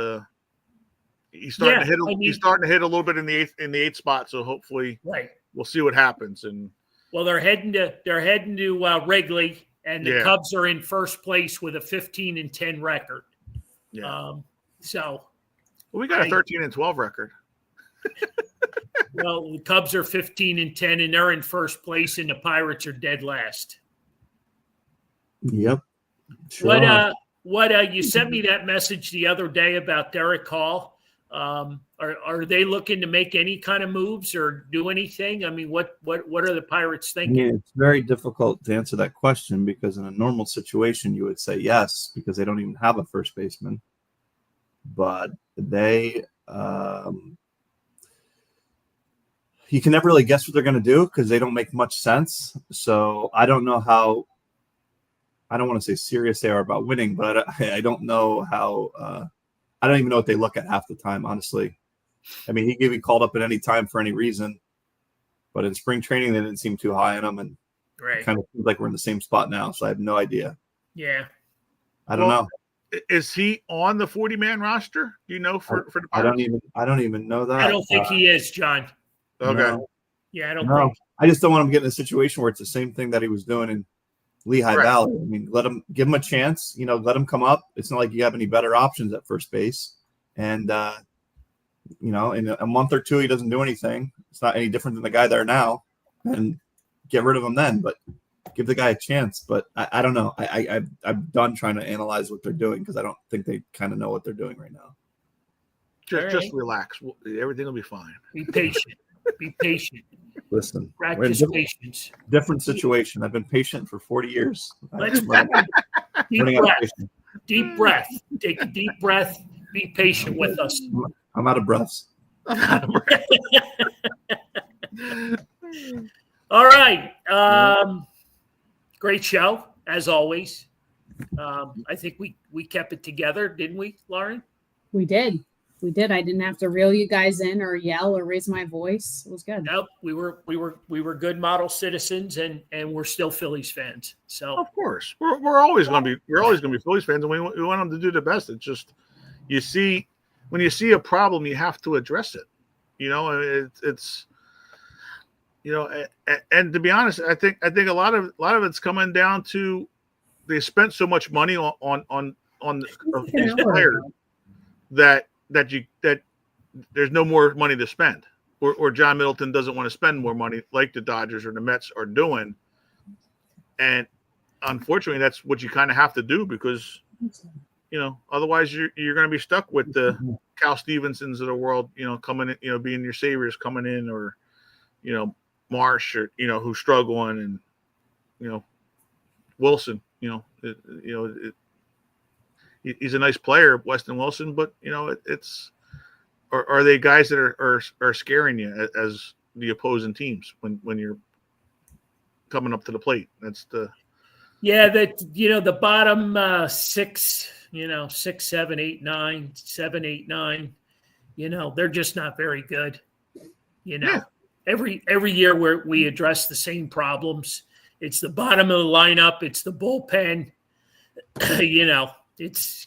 he's starting to hit. He's starting to hit a little bit in the eighth spot. So hopefully, we'll see what happens. And they're heading to Wrigley, and the Cubs are in first place with a 15-10 record. Yeah. We got a 13-12 record. Well, the Cubs are 15-10, and they're in first place, and the Pirates are dead last. Yep. Sure. What you sent me that message the other day about Derek Hall. Are they looking to make any kind of moves or do anything? I mean, what are the Pirates thinking? Yeah, it's very difficult to answer that question because in a normal situation you would say yes, because they don't even have a first baseman. But they you can never really guess what they're going to do because they don't make much sense. So I don't know how. I don't want to say serious they are about winning, but I don't know how. I don't even know what they look at half the time, honestly. I mean, he could be called up at any time for any reason, but in spring training they didn't seem too high on him, and it kind of seems like we're in the same spot now. So I have no idea. Yeah, I don't know. Is he on the 40-man roster? Do you know for the Pirates? I don't even know that. I don't think he is, John. Okay. Yeah, I don't No, think. I just don't want him to get in a situation where it's the same thing that he was doing in Lehigh Right. Valley. I mean, give him a chance. Let him come up. It's not like you have any better options at first base. And in a month or two, he doesn't do anything. It's not any different than the guy there now, and get rid of him then. But give the guy a chance. But I don't know. I'm done trying to analyze what they're doing because I don't think they kind of know what they're doing right now. Just relax. Everything will be fine. Be patient. Be patient. Listen, Practice patience. Different situation. I've been patient for 40 years. Deep breath. Deep breath. Take a deep breath. Be patient with us. I'm out of breaths. All right. Great show, as always. I think we kept it together, didn't we, Lauren? We did. I didn't have to reel you guys in or yell or raise my voice. It was good. Nope. We were good model citizens, and we're still Phillies fans. So of course, we're always going to be Phillies fans, and we want them to do the best. It's just when you see a problem, you have to address it. It's and to be honest, I think a lot of it's coming down to they spent so much money on these players that there's no more money to spend, or John Middleton doesn't want to spend more money like the Dodgers or the Mets are doing, and unfortunately, that's what you kind of have to do because otherwise you're going to be stuck with the Cal Stevensons of the world, coming in, being your saviors coming in, or Marsh, or who's struggling, and Wilson, he's a nice player, Weston Wilson, but it's are they guys that are scaring you as the opposing teams when you're coming up to the plate? That's the the bottom 6, 6, 7, 8, 9, 7, 8, 9, they're just not very good. Every year we address the same problems. It's the bottom of the lineup. It's the bullpen. It's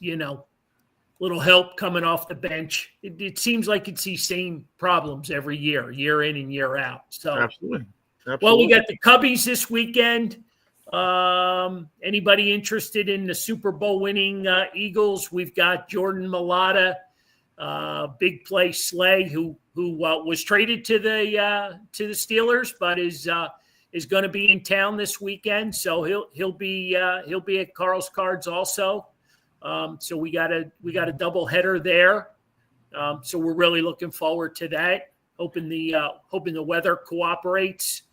little help coming off the bench. It seems like it's the same problems every year in and year out. So absolutely. Well, we got the Cubbies this weekend. Anybody interested in the Super Bowl winning Eagles? We've got Jordan Mailata, big play Slay, who was traded to the Steelers, but is going to be in town this weekend. So he'll be at Carl's Cards also. So we got a double header there. So we're really looking forward to that. Hoping the weather cooperates.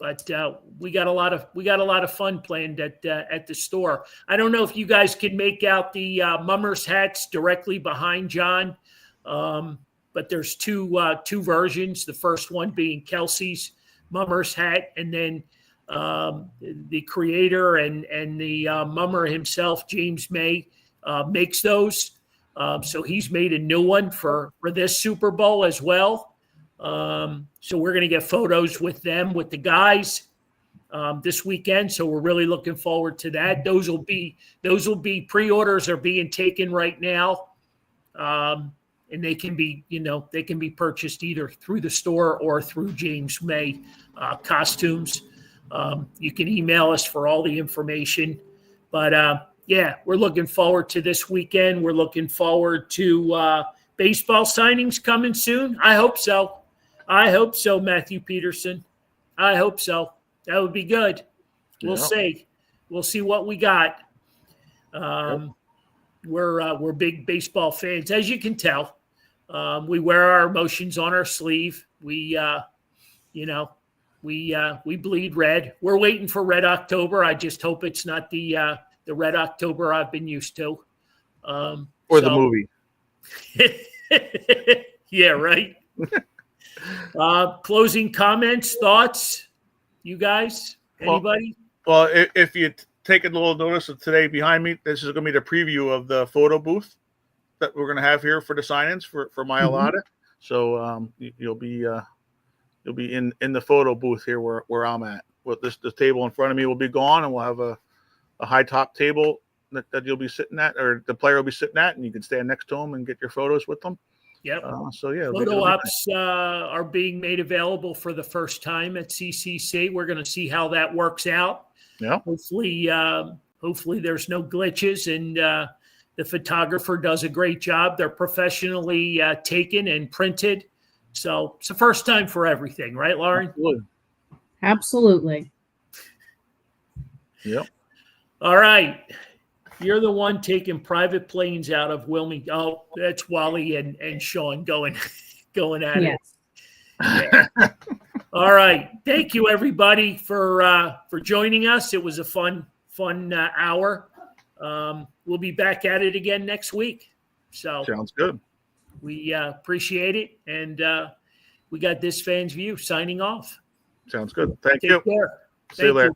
But we got a lot of fun planned at the store. I don't know if you guys can make out the Mummers hats directly behind John, but there's two versions. The first one being Kelsey's Mummers hat, and then the creator and the mummer himself, James May, makes those. So he's made a new one for this Super Bowl as well. So we're going to get photos with the guys this weekend. So we're really looking forward to that. Those will be pre-orders are being taken right now. And they can be purchased either through the store or through James May Costumes. You can email us for all the information, but we're looking forward to this weekend. We're looking forward to baseball signings coming soon. I hope so, Matthew Peterson. I hope so. That would be good. We'll see. We'll see what we got. We're big baseball fans, as you can tell. We wear our emotions on our sleeve. We bleed red. We're waiting for Red October. I just hope it's not the Red October I've been used to. Or the movie. Yeah, right. Closing comments, thoughts, you guys? Anybody? Well, if you take a little notice of today behind me, this is going to be the preview of the photo booth that we're going to have here for the sign-ins for Mailata. Mm-hmm. So you'll be in the photo booth here where I'm at. Well, the table in front of me will be gone, and we'll have a high top table that you'll be sitting at, or the player will be sitting at, and you can stand next to him and get your photos with them. Yep. So yeah, photo ops are being made available for the first time at CCC. We're going to see how that works out. Yeah. Hopefully there's no glitches, and the photographer does a great job. They're professionally taken and printed. So it's the first time for everything, right, Lauren? Absolutely. Yep. All right. You're the one taking private planes out of Wilmington. Oh, that's Wally and Sean going at it. Yeah. All right. Thank you, everybody, for joining us. It was a fun hour. We'll be back at it again next week. So sounds good. We appreciate it, and we got This Fan's View signing off. Sounds good. Thank Take you. care. See you later.